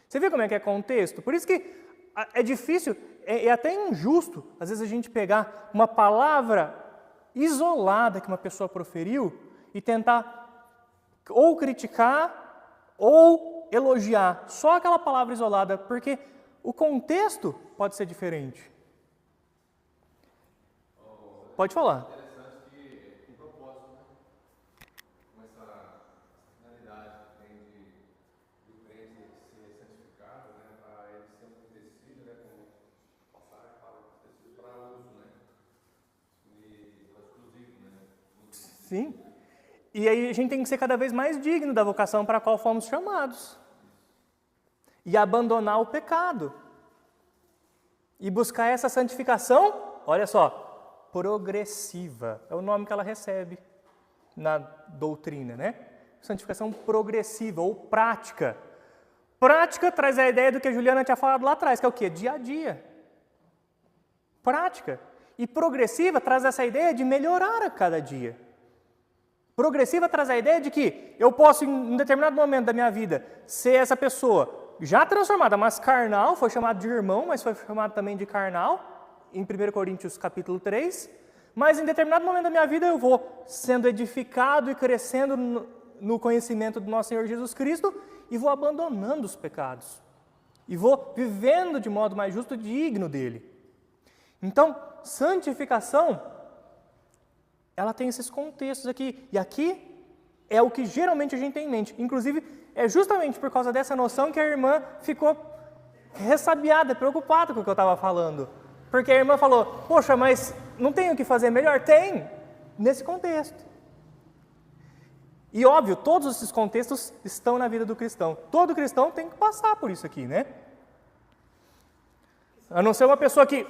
Você vê como é que é contexto? Por isso que é difícil, é até injusto, às vezes a gente pegar uma palavra isolada que uma pessoa proferiu e tentar ou criticar ou elogiar só aquela palavra isolada, porque o contexto pode ser diferente. Pode falar. Interessante que tem propósito, né? Com essa finalidade que tem de crente ser santificado, né? Para ele ser um tecido, né? Como a Sara fala, tecido para uso, né? E exclusivo, né? Sim. E aí a gente tem que ser cada vez mais digno da vocação para a qual fomos chamados. E abandonar o pecado. E buscar essa santificação, olha só, progressiva. É o nome que ela recebe na doutrina, né? Santificação progressiva ou prática. Prática traz a ideia do que a Juliana tinha falado lá atrás, que é o quê? Dia a dia. Prática. E progressiva traz essa ideia de melhorar a cada dia. Progressiva traz a ideia de que eu posso, em um determinado momento da minha vida, ser essa pessoa já transformada, mas carnal, foi chamado de irmão, mas foi chamado também de carnal, em 1 Coríntios capítulo 3, mas em determinado momento da minha vida eu vou sendo edificado e crescendo no conhecimento do nosso Senhor Jesus Cristo e vou abandonando os pecados. E vou vivendo de modo mais justo e digno dele. Então, santificação, ela tem esses contextos aqui. E aqui é o que geralmente a gente tem em mente. Inclusive, é justamente por causa dessa noção que a irmã ficou ressabiada, preocupada com o que eu estava falando. Porque a irmã falou, poxa, mas não tem o que fazer melhor? Tem, nesse contexto. E óbvio, todos esses contextos estão na vida do cristão. Todo cristão tem que passar por isso aqui, né? A não ser uma pessoa que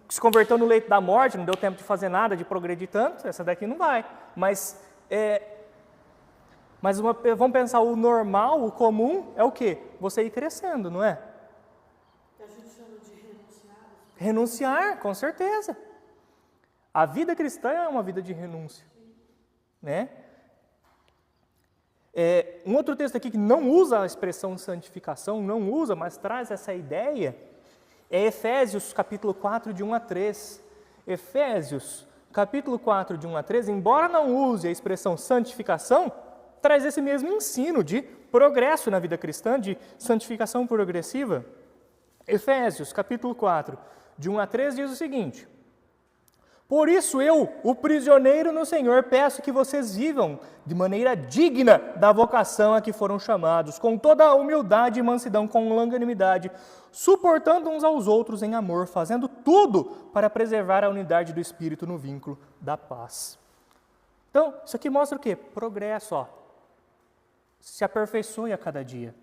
se converteu no leito da morte, não deu tempo de fazer nada, de progredir tanto, essa daqui não vai. Mas vamos pensar, o normal, o comum é o quê? Você ir crescendo, não é? A gente chama de renunciar. Renunciar, com certeza. A vida cristã é uma vida de renúncia, né? Um outro texto aqui que não usa a expressão santificação, não usa, mas traz essa ideia, é Efésios capítulo 4, de 1 a 3. Efésios capítulo 4, de 1 a 3, embora não use a expressão santificação, traz esse mesmo ensino de progresso na vida cristã, de santificação progressiva. Efésios capítulo 4, de 1 a 3, diz o seguinte: por isso eu, o prisioneiro no Senhor, peço que vocês vivam de maneira digna da vocação a que foram chamados, com toda a humildade e mansidão, com longanimidade, suportando uns aos outros em amor, fazendo tudo para preservar a unidade do Espírito no vínculo da paz. Então, isso aqui mostra o quê? Progresso, ó. Se aperfeiçoe a cada dia.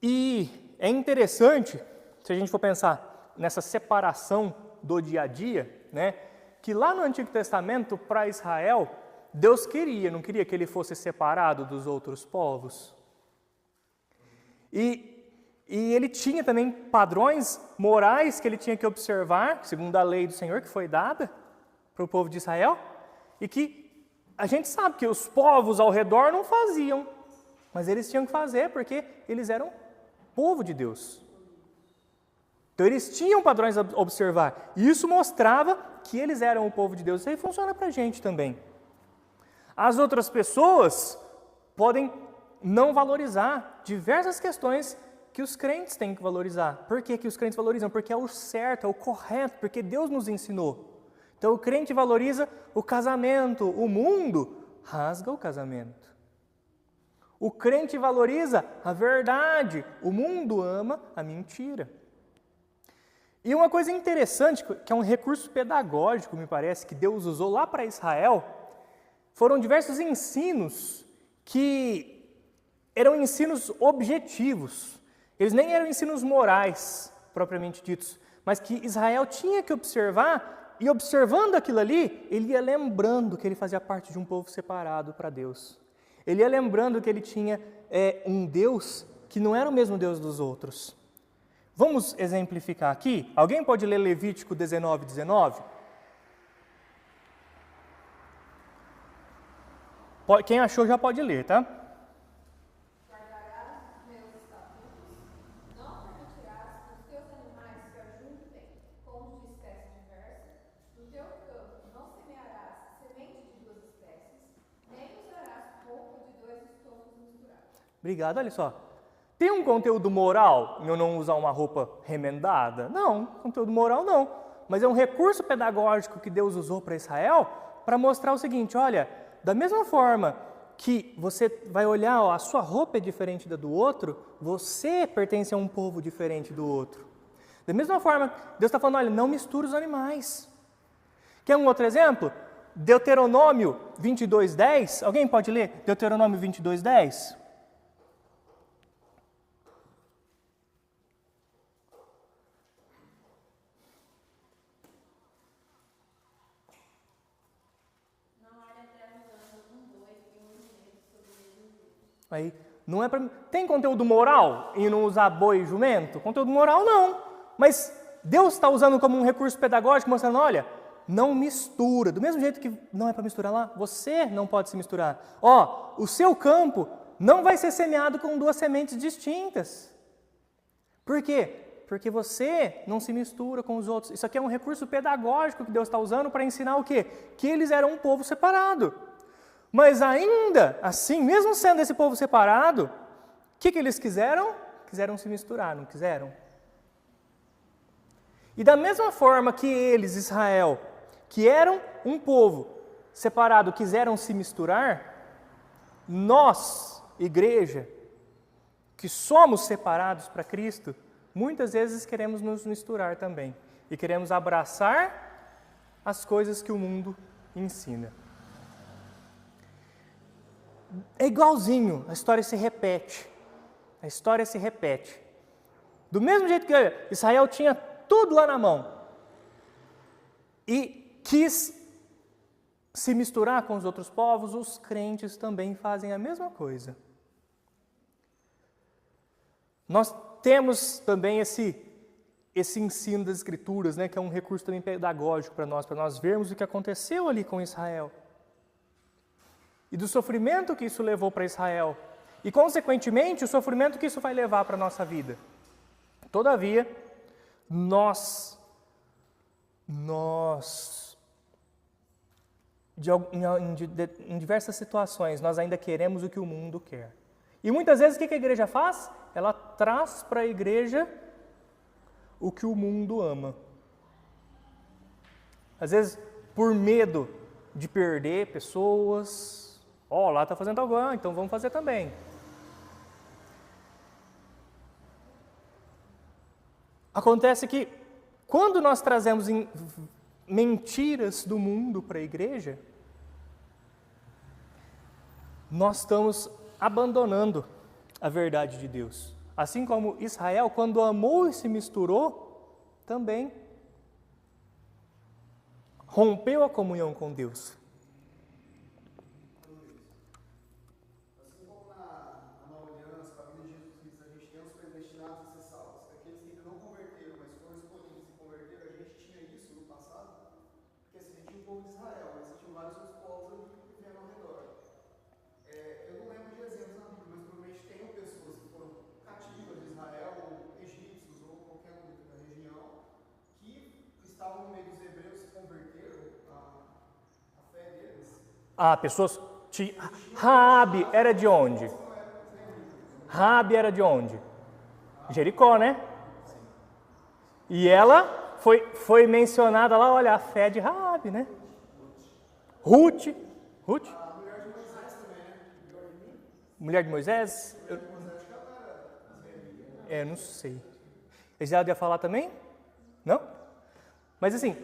E é interessante, se a gente for pensar nessa separação do dia a dia, né, que lá no Antigo Testamento, para Israel, Deus não queria que ele fosse separado dos outros povos. E ele tinha também padrões morais que ele tinha que observar, segundo a lei do Senhor, que foi dada para o povo de Israel, e que a gente sabe que os povos ao redor não faziam, mas eles tinham que fazer porque eles eram povo de Deus. Então eles tinham padrões a observar. E isso mostrava que eles eram o povo de Deus. Isso aí funciona para a gente também. As outras pessoas podem não valorizar diversas questões que os crentes têm que valorizar. Por que os crentes valorizam? Porque é o certo, é o correto, porque Deus nos ensinou. Então o crente valoriza o casamento, o mundo rasga o casamento. O crente valoriza a verdade, o mundo ama a mentira. E uma coisa interessante, que é um recurso pedagógico, me parece, que Deus usou lá para Israel, foram diversos ensinos que eram ensinos objetivos. Eles nem eram ensinos morais, propriamente ditos, mas que Israel tinha que observar, e observando aquilo ali, ele ia lembrando que ele fazia parte de um povo separado para Deus. Ele ia lembrando que ele tinha um Deus que não era o mesmo Deus dos outros. Vamos exemplificar aqui? Alguém pode ler Levítico 19, 19? Quem achou já pode ler, tá? Guardarás os meus estatutos, não permitirás que os teus animais se ajuntem com os de espécie diversa, no teu campo não semearás semente de duas espécies, nem usarás roupa de dois estofos misturados. Obrigado, olha só. Tem um conteúdo moral em eu não usar uma roupa remendada? Não, conteúdo moral não. Mas é um recurso pedagógico que Deus usou para Israel para mostrar o seguinte, olha, da mesma forma que você vai olhar, ó, a sua roupa é diferente da do outro, você pertence a um povo diferente do outro. Da mesma forma, Deus está falando, olha, não misture os animais. Quer um outro exemplo? Deuteronômio 22:10. Alguém pode ler Deuteronômio 22:10? Aí, não é para... Tem conteúdo moral em não usar boi e jumento? Conteúdo moral não. Mas Deus está usando como um recurso pedagógico, mostrando, olha, não mistura. Do mesmo jeito que não é para misturar lá, você não pode se misturar. Ó, o seu campo não vai ser semeado com duas sementes distintas. Por quê? Porque você não se mistura com os outros. Isso aqui é um recurso pedagógico que Deus está usando para ensinar o quê? Que eles eram um povo separado. Mas ainda assim, mesmo sendo esse povo separado, o que eles quiseram? Quiseram se misturar, não quiseram? E da mesma forma que eles, Israel, que eram um povo separado, quiseram se misturar, nós, igreja, que somos separados para Cristo, muitas vezes queremos nos misturar também e queremos abraçar as coisas que o mundo ensina. É igualzinho, a história se repete. A história se repete. Do mesmo jeito que Israel tinha tudo lá na mão e quis se misturar com os outros povos, os crentes também fazem a mesma coisa. Nós temos também esse ensino das Escrituras, né, que é um recurso também pedagógico para nós vermos o que aconteceu ali com Israel. E do sofrimento que isso levou para Israel. E, consequentemente, o sofrimento que isso vai levar para a nossa vida. Todavia, nós em diversas situações, nós ainda queremos o que o mundo quer. E muitas vezes o que a igreja faz? Ela traz para a igreja o que o mundo ama. Às vezes, por medo de perder pessoas, lá está fazendo algo, então vamos fazer também. Acontece que, quando nós trazemos mentiras do mundo para a igreja, nós estamos abandonando a verdade de Deus. Assim como Israel, quando amou e se misturou, também rompeu a comunhão com Deus. Assim como na nova aliança, com a vida de Jesus Cristo, a gente tem os predestinados a ser salvos. Aqueles que ainda não converteram, mas foram escolhidos e converteram, a gente tinha isso no passado. Porque assim, a gente tinha o povo de Israel, mas tinha vários outros povos ali vivendo ao redor. Eu não lembro de exemplos na Bíblia, mas provavelmente tem pessoas que foram cativas de Israel, ou egípcios, ou qualquer um da região, que estavam no meio dos hebreus, se converteram à fé deles. Pessoas... Raabe era de onde? Raabe era de onde? Jericó, né? E ela foi mencionada lá, olha, a fé de Raabe, né? Ruth? Mulher de Moisés? Não sei. Israel ia falar também? Não? Mas assim,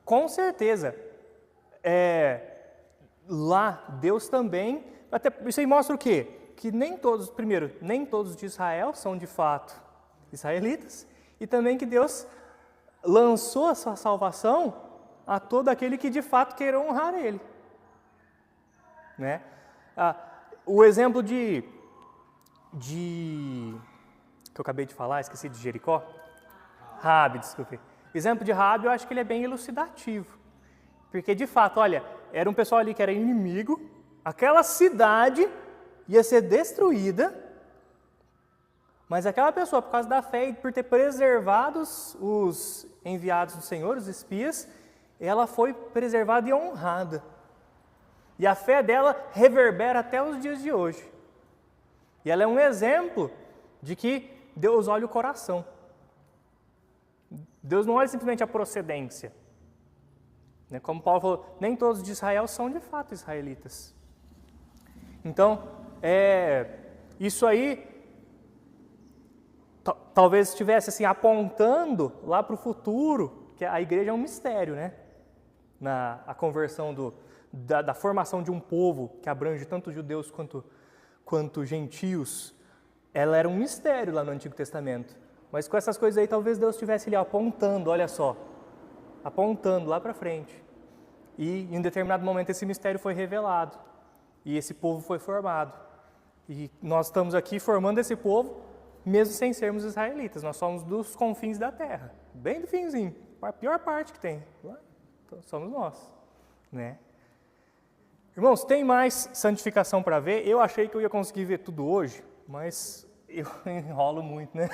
com certeza, lá Deus também, até isso aí mostra o quê? Que nem todos de Israel são de fato israelitas, e também que Deus lançou a sua salvação a todo aquele que de fato queira honrar Ele. Né? O exemplo que eu acabei de falar, esqueci de Jericó, Raabe, desculpe. O exemplo de Raabe eu acho que ele é bem elucidativo, porque de fato, olha, era um pessoal ali que era inimigo, aquela cidade ia ser destruída, mas aquela pessoa, por causa da fé e por ter preservado os enviados do Senhor, os espias, ela foi preservada e honrada. E a fé dela reverbera até os dias de hoje. E ela é um exemplo de que Deus olha o coração. Deus não olha simplesmente a procedência. Como Paulo falou, nem todos de Israel são de fato israelitas. Então, isso aí talvez estivesse assim, apontando lá para o futuro, que a igreja é um mistério, né? A conversão da formação de um povo que abrange tanto judeus quanto gentios, ela era um mistério lá no Antigo Testamento. Mas com essas coisas aí, talvez Deus estivesse ali apontando, olha só, apontando lá para frente. E em um determinado momento esse mistério foi revelado. E esse povo foi formado. E nós estamos aqui formando esse povo, mesmo sem sermos israelitas. Nós somos dos confins da terra. Bem do finzinho. A pior parte que tem. Então, somos nós. Né? Irmãos, tem mais santificação para ver. Eu achei que eu ia conseguir ver tudo hoje, mas eu enrolo muito, né?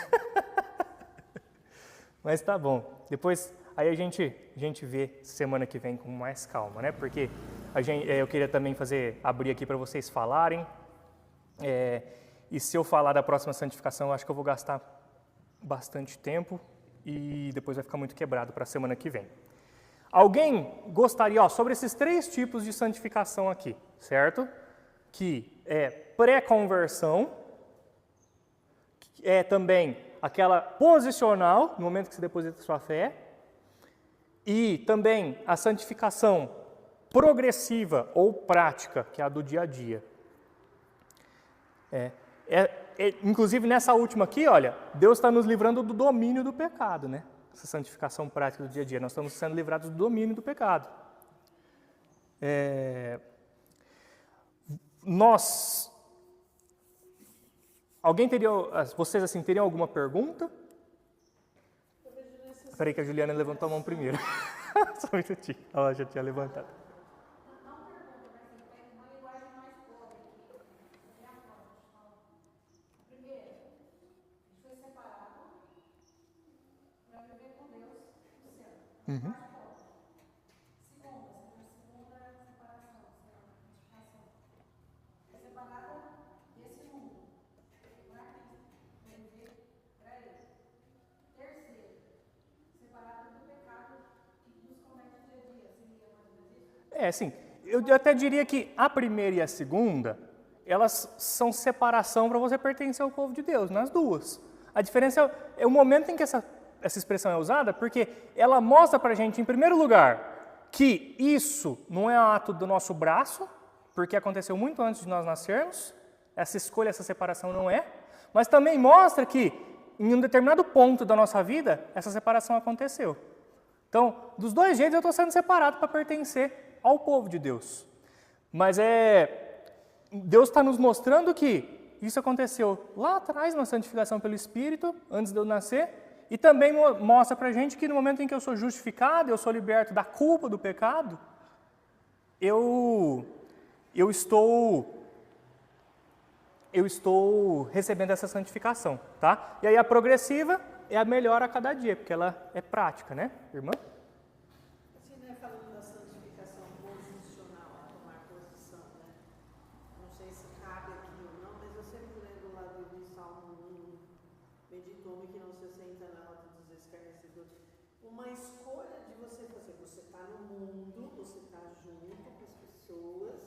Mas tá bom. Depois, aí a gente vê semana que vem com mais calma, né? Porque eu queria também abrir aqui para vocês falarem. E se eu falar da próxima santificação, eu acho que eu vou gastar bastante tempo e depois vai ficar muito quebrado para a semana que vem. Alguém gostaria, sobre esses 3 tipos de santificação aqui, certo? Que é pré-conversão, também aquela posicional, no momento que você deposita sua fé, e também a santificação progressiva ou prática, que é a do dia a dia. Inclusive nessa última aqui, olha, Deus está nos livrando do domínio do pecado, né? Essa santificação prática do dia a dia. Nós estamos sendo livrados do domínio do pecado. Vocês assim, teriam alguma pergunta? Espera aí que a Juliana levantou a mão primeiro. Só um minutinho. Ela já tinha levantado. Uhum. Sim. Eu até diria que a primeira e a segunda, elas são separação para você pertencer ao povo de Deus, nas duas. A diferença é o momento em que essa expressão é usada, porque ela mostra para a gente, em primeiro lugar, que isso não é ato do nosso braço, porque aconteceu muito antes de nós nascermos, essa escolha, essa separação não é, mas também mostra que, em um determinado ponto da nossa vida, essa separação aconteceu. Então, dos dois jeitos eu estou sendo separado para pertencer ao povo de Deus. Mas Deus está nos mostrando que isso aconteceu lá atrás, na santificação pelo Espírito, antes de eu nascer, e também mostra para a gente que no momento em que eu sou justificado, eu sou liberto da culpa do pecado, eu estou recebendo essa santificação, tá? E aí a progressiva é a melhor a cada dia, porque ela é prática, né, irmã? Assim, né, falando da santificação posicional, a tomar posição, né? Não sei se cabe aqui ou não, mas eu sempre lembro lá do Salmo 1, meditou-me que não se assenta na roda dos escarnecedores. Uma escolha de você fazer, você está no mundo, você está junto com as pessoas,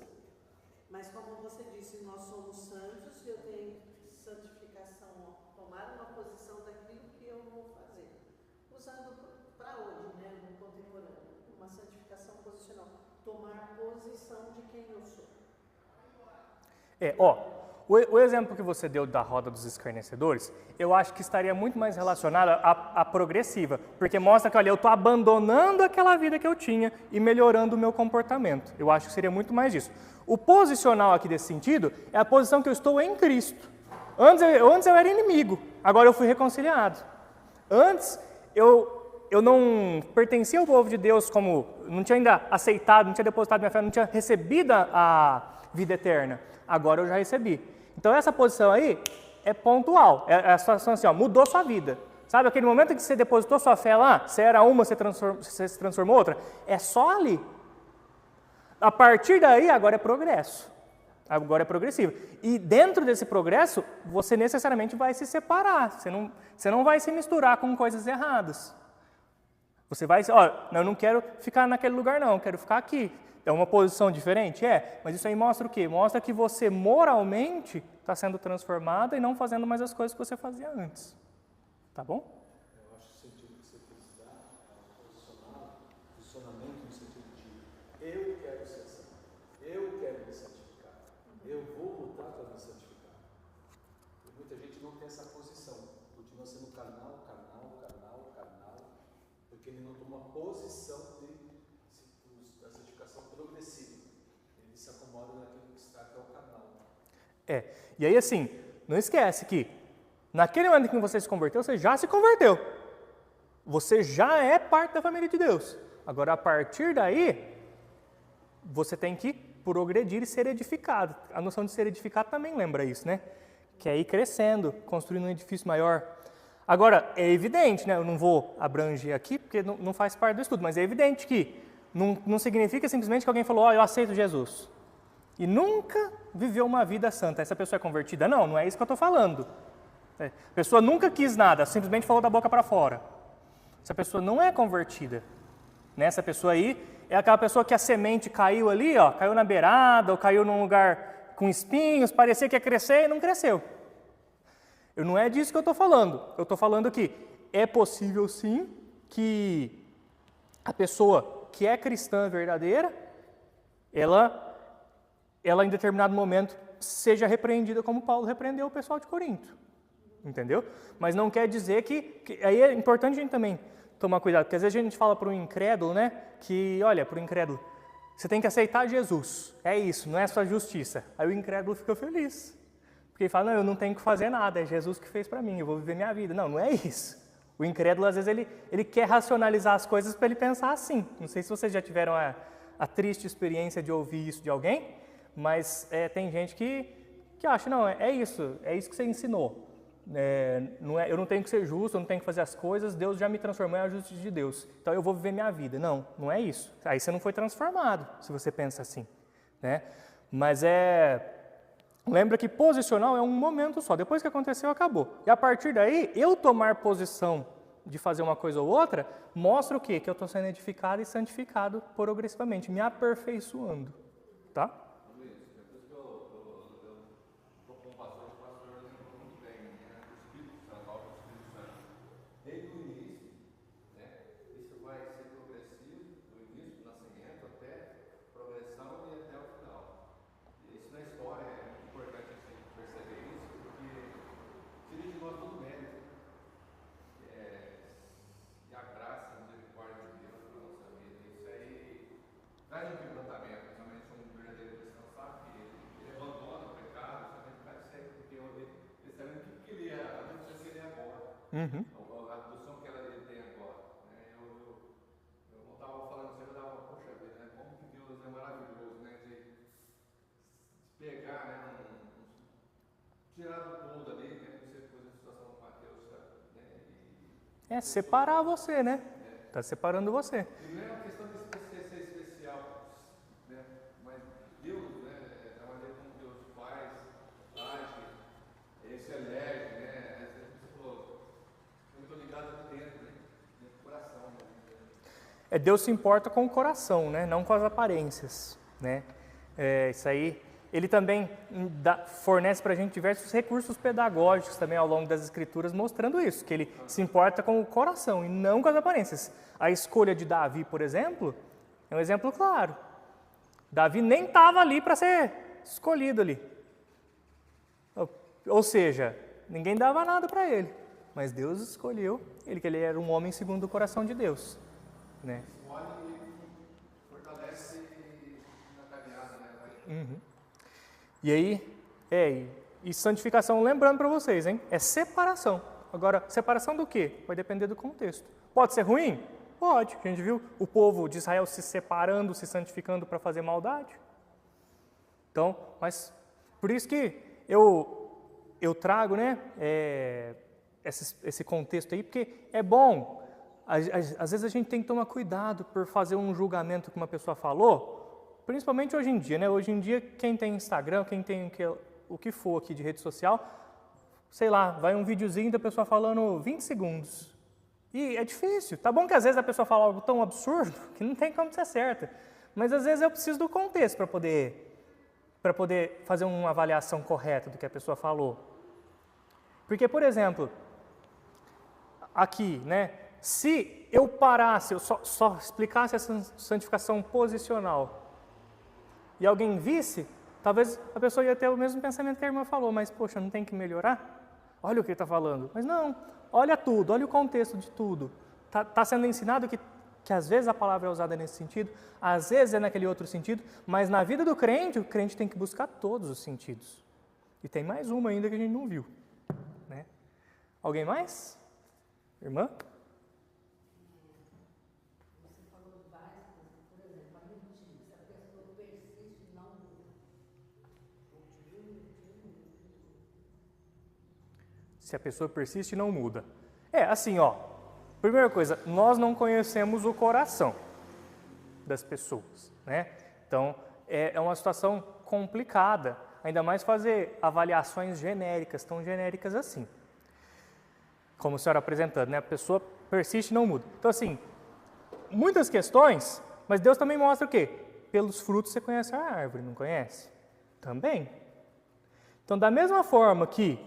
mas como você disse, nós somos santos e eu tenho santificação, tomar uma posição daquilo que eu vou fazer. Usando para hoje, né, no contemporâneo, uma santificação posicional, tomar posição de quem eu sou. O exemplo que você deu da roda dos escarnecedores, eu acho que estaria muito mais relacionado à progressiva, porque mostra que, olha, eu estou abandonando aquela vida que eu tinha e melhorando o meu comportamento. Eu acho que seria muito mais disso. O posicional aqui desse sentido é a posição que eu estou em Cristo. Antes eu era inimigo, agora eu fui reconciliado. Antes eu não pertencia ao povo de Deus, como não tinha ainda aceitado, não tinha depositado minha fé, não tinha recebido a vida eterna. Agora eu já recebi. Então essa posição aí é pontual, é a situação assim, ó, mudou sua vida. Sabe, aquele momento em que você depositou sua fé lá, você era uma, você se transformou outra, é só ali. A partir daí, agora é progresso. Agora é progressivo. E dentro desse progresso, você necessariamente vai se separar. Você não vai se misturar com coisas erradas. Você vai, eu não quero ficar naquele lugar não, eu quero ficar aqui. É uma posição diferente? Mas isso aí mostra o quê? Mostra que você moralmente está sendo transformado e não fazendo mais as coisas que você fazia antes. Tá bom? Eu acho que o sentido que você quis dar é posicionamento no sentido de eu quero ser santo, eu quero me santificar, eu vou lutar para me santificar. E muita gente não tem essa posição, continua sendo carnal, porque ele não toma posição da santificação progressiva. Ele se acomoda naquilo que está, que é o carnal. E aí assim, não esquece que naquele momento em que você se converteu, você já se converteu. Você já é parte da família de Deus. Agora, a partir daí, você tem que progredir e ser edificado. A noção de ser edificado também lembra isso, né? Que é ir crescendo, construindo um edifício maior. Agora, é evidente, né? Eu não vou abranger aqui, porque não faz parte do estudo, mas é evidente que não significa simplesmente que alguém falou, eu aceito Jesus. E nunca viveu uma vida santa. Essa pessoa é convertida? Não é isso que eu estou falando. A pessoa nunca quis nada, simplesmente falou da boca para fora. Essa pessoa não é convertida. Essa pessoa aí é aquela pessoa que a semente caiu ali, caiu na beirada, ou caiu num lugar com espinhos, parecia que ia crescer e não cresceu. Não é disso que eu estou falando. Eu estou falando que é possível sim que a pessoa que é cristã verdadeira, ela em determinado momento seja repreendida como Paulo repreendeu o pessoal de Corinto. Entendeu? Mas não quer dizer que aí é importante a gente também tomar cuidado, porque às vezes a gente fala para um incrédulo, né, que, olha, para o incrédulo, você tem que aceitar Jesus, é isso, não é sua justiça. Aí o incrédulo fica feliz, porque ele fala, não, eu não tenho que fazer nada, é Jesus que fez para mim, eu vou viver minha vida. Não é isso. O incrédulo, às vezes, ele quer racionalizar as coisas para ele pensar assim. Não sei se vocês já tiveram a triste experiência de ouvir isso de alguém, mas tem gente que acha, não, é isso que você ensinou. Eu não tenho que ser justo, eu não tenho que fazer as coisas, Deus já me transformou em a justiça de Deus, então eu vou viver minha vida. Não é isso. Aí você não foi transformado, se você pensa assim, né? Mas lembra que posicional é um momento só, depois que aconteceu, acabou. E a partir daí, eu tomar posição de fazer uma coisa ou outra, mostra o quê? Que eu estou sendo edificado e santificado progressivamente, me aperfeiçoando, tá? Traz um quebrantamento, realmente um verdadeiro cristão sabe que ele abandona o pecado, somente faz sempre, porque ele sabe o que ele é, a notícia que ele é agora, a noção que ele tem agora. Eu não estava falando assim, eu dava, poxa vida, né? Como que Deus é maravilhoso, né? De pegar, né? Tirar do mundo ali, né? Você pôs a situação com Mateus, né? Separar você, né? Está separando você. E não é uma questão de ser especial, né? Mas Deus, né? A maneira como Deus faz, age, ele se elege, né? Você falou, eu estou ligado aqui dentro, né? Dentro do coração. Né? Deus se importa com o coração, né? Não com as aparências, né? Isso aí. Ele também fornece para a gente diversos recursos pedagógicos também ao longo das Escrituras, mostrando isso, que ele se importa com o coração e não com as aparências. A escolha de Davi, por exemplo, é um exemplo claro. Davi nem estava ali para ser escolhido ali. Ou seja, ninguém dava nada para ele, mas Deus escolheu ele, que ele era um homem segundo o coração de Deus, né? Fortalece na caminhada, né? E aí, e santificação, lembrando para vocês, hein? É separação. Agora, separação do quê? Vai depender do contexto. Pode ser ruim? Pode. A gente viu o povo de Israel se separando, se santificando para fazer maldade. Então, mas por isso que eu trago, né, esse contexto aí, porque é bom. Às vezes a gente tem que tomar cuidado por fazer um julgamento que uma pessoa falou. Principalmente hoje em dia, né? Hoje em dia, quem tem Instagram, quem tem o que for aqui de rede social, sei lá, vai um videozinho da pessoa falando 20 segundos. E é difícil. Tá bom que às vezes a pessoa fala algo tão absurdo que não tem como ser certo. Mas às vezes eu preciso do contexto para poder fazer uma avaliação correta do que a pessoa falou. Porque, por exemplo, aqui, né? Se eu parasse, eu só explicasse essa santificação posicional, e alguém visse, talvez a pessoa ia ter o mesmo pensamento que a irmã falou, mas, poxa, não tem que melhorar? Olha o que ele está falando. Mas não, olha tudo, olha o contexto de tudo. Está sendo ensinado que às vezes a palavra é usada nesse sentido, às vezes é naquele outro sentido, mas na vida do crente, o crente tem que buscar todos os sentidos. E tem mais uma ainda que a gente não viu. Né? Alguém mais? Irmã? Se a pessoa persiste e não muda. Assim, ó. Primeira coisa, nós não conhecemos o coração das pessoas, né? Então, é uma situação complicada, ainda mais fazer avaliações genéricas, tão genéricas assim. Como a senhora apresentando, né? A pessoa persiste e não muda. Então, assim, muitas questões, mas Deus também mostra o quê? Pelos frutos você conhece a árvore, não conhece? Também. Então, da mesma forma que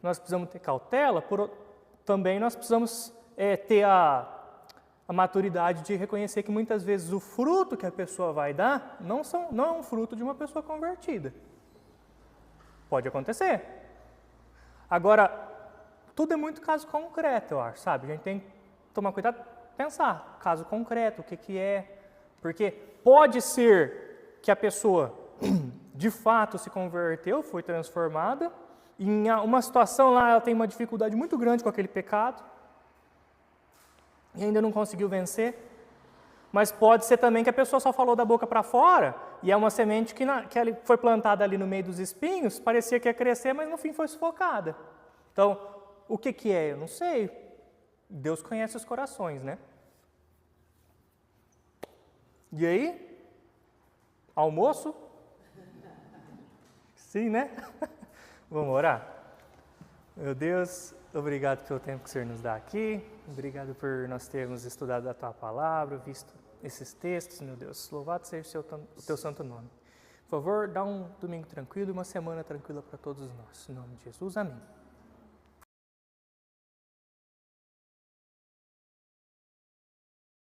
nós precisamos ter cautela, também nós precisamos ter a maturidade de reconhecer que muitas vezes o fruto que a pessoa vai dar não é um fruto de uma pessoa convertida. Pode acontecer. Agora, tudo é muito caso concreto, eu acho, sabe? A gente tem que tomar cuidado, pensar, caso concreto, o que é. Porque pode ser que a pessoa, de fato, se converteu, foi transformada, e em uma situação lá ela tem uma dificuldade muito grande com aquele pecado, e ainda não conseguiu vencer. Mas pode ser também que a pessoa só falou da boca para fora, e é uma semente que foi plantada ali no meio dos espinhos, parecia que ia crescer, mas no fim foi sufocada. Então, o que é? Eu não sei. Deus conhece os corações, né? E aí? Almoço? Sim, né? Vamos orar? Meu Deus, obrigado pelo tempo que o Senhor nos dá aqui. Obrigado por nós termos estudado a Tua Palavra, visto esses textos, meu Deus. Louvado seja o Teu santo nome. Por favor, dá um domingo tranquilo e uma semana tranquila para todos nós. Em nome de Jesus, amém.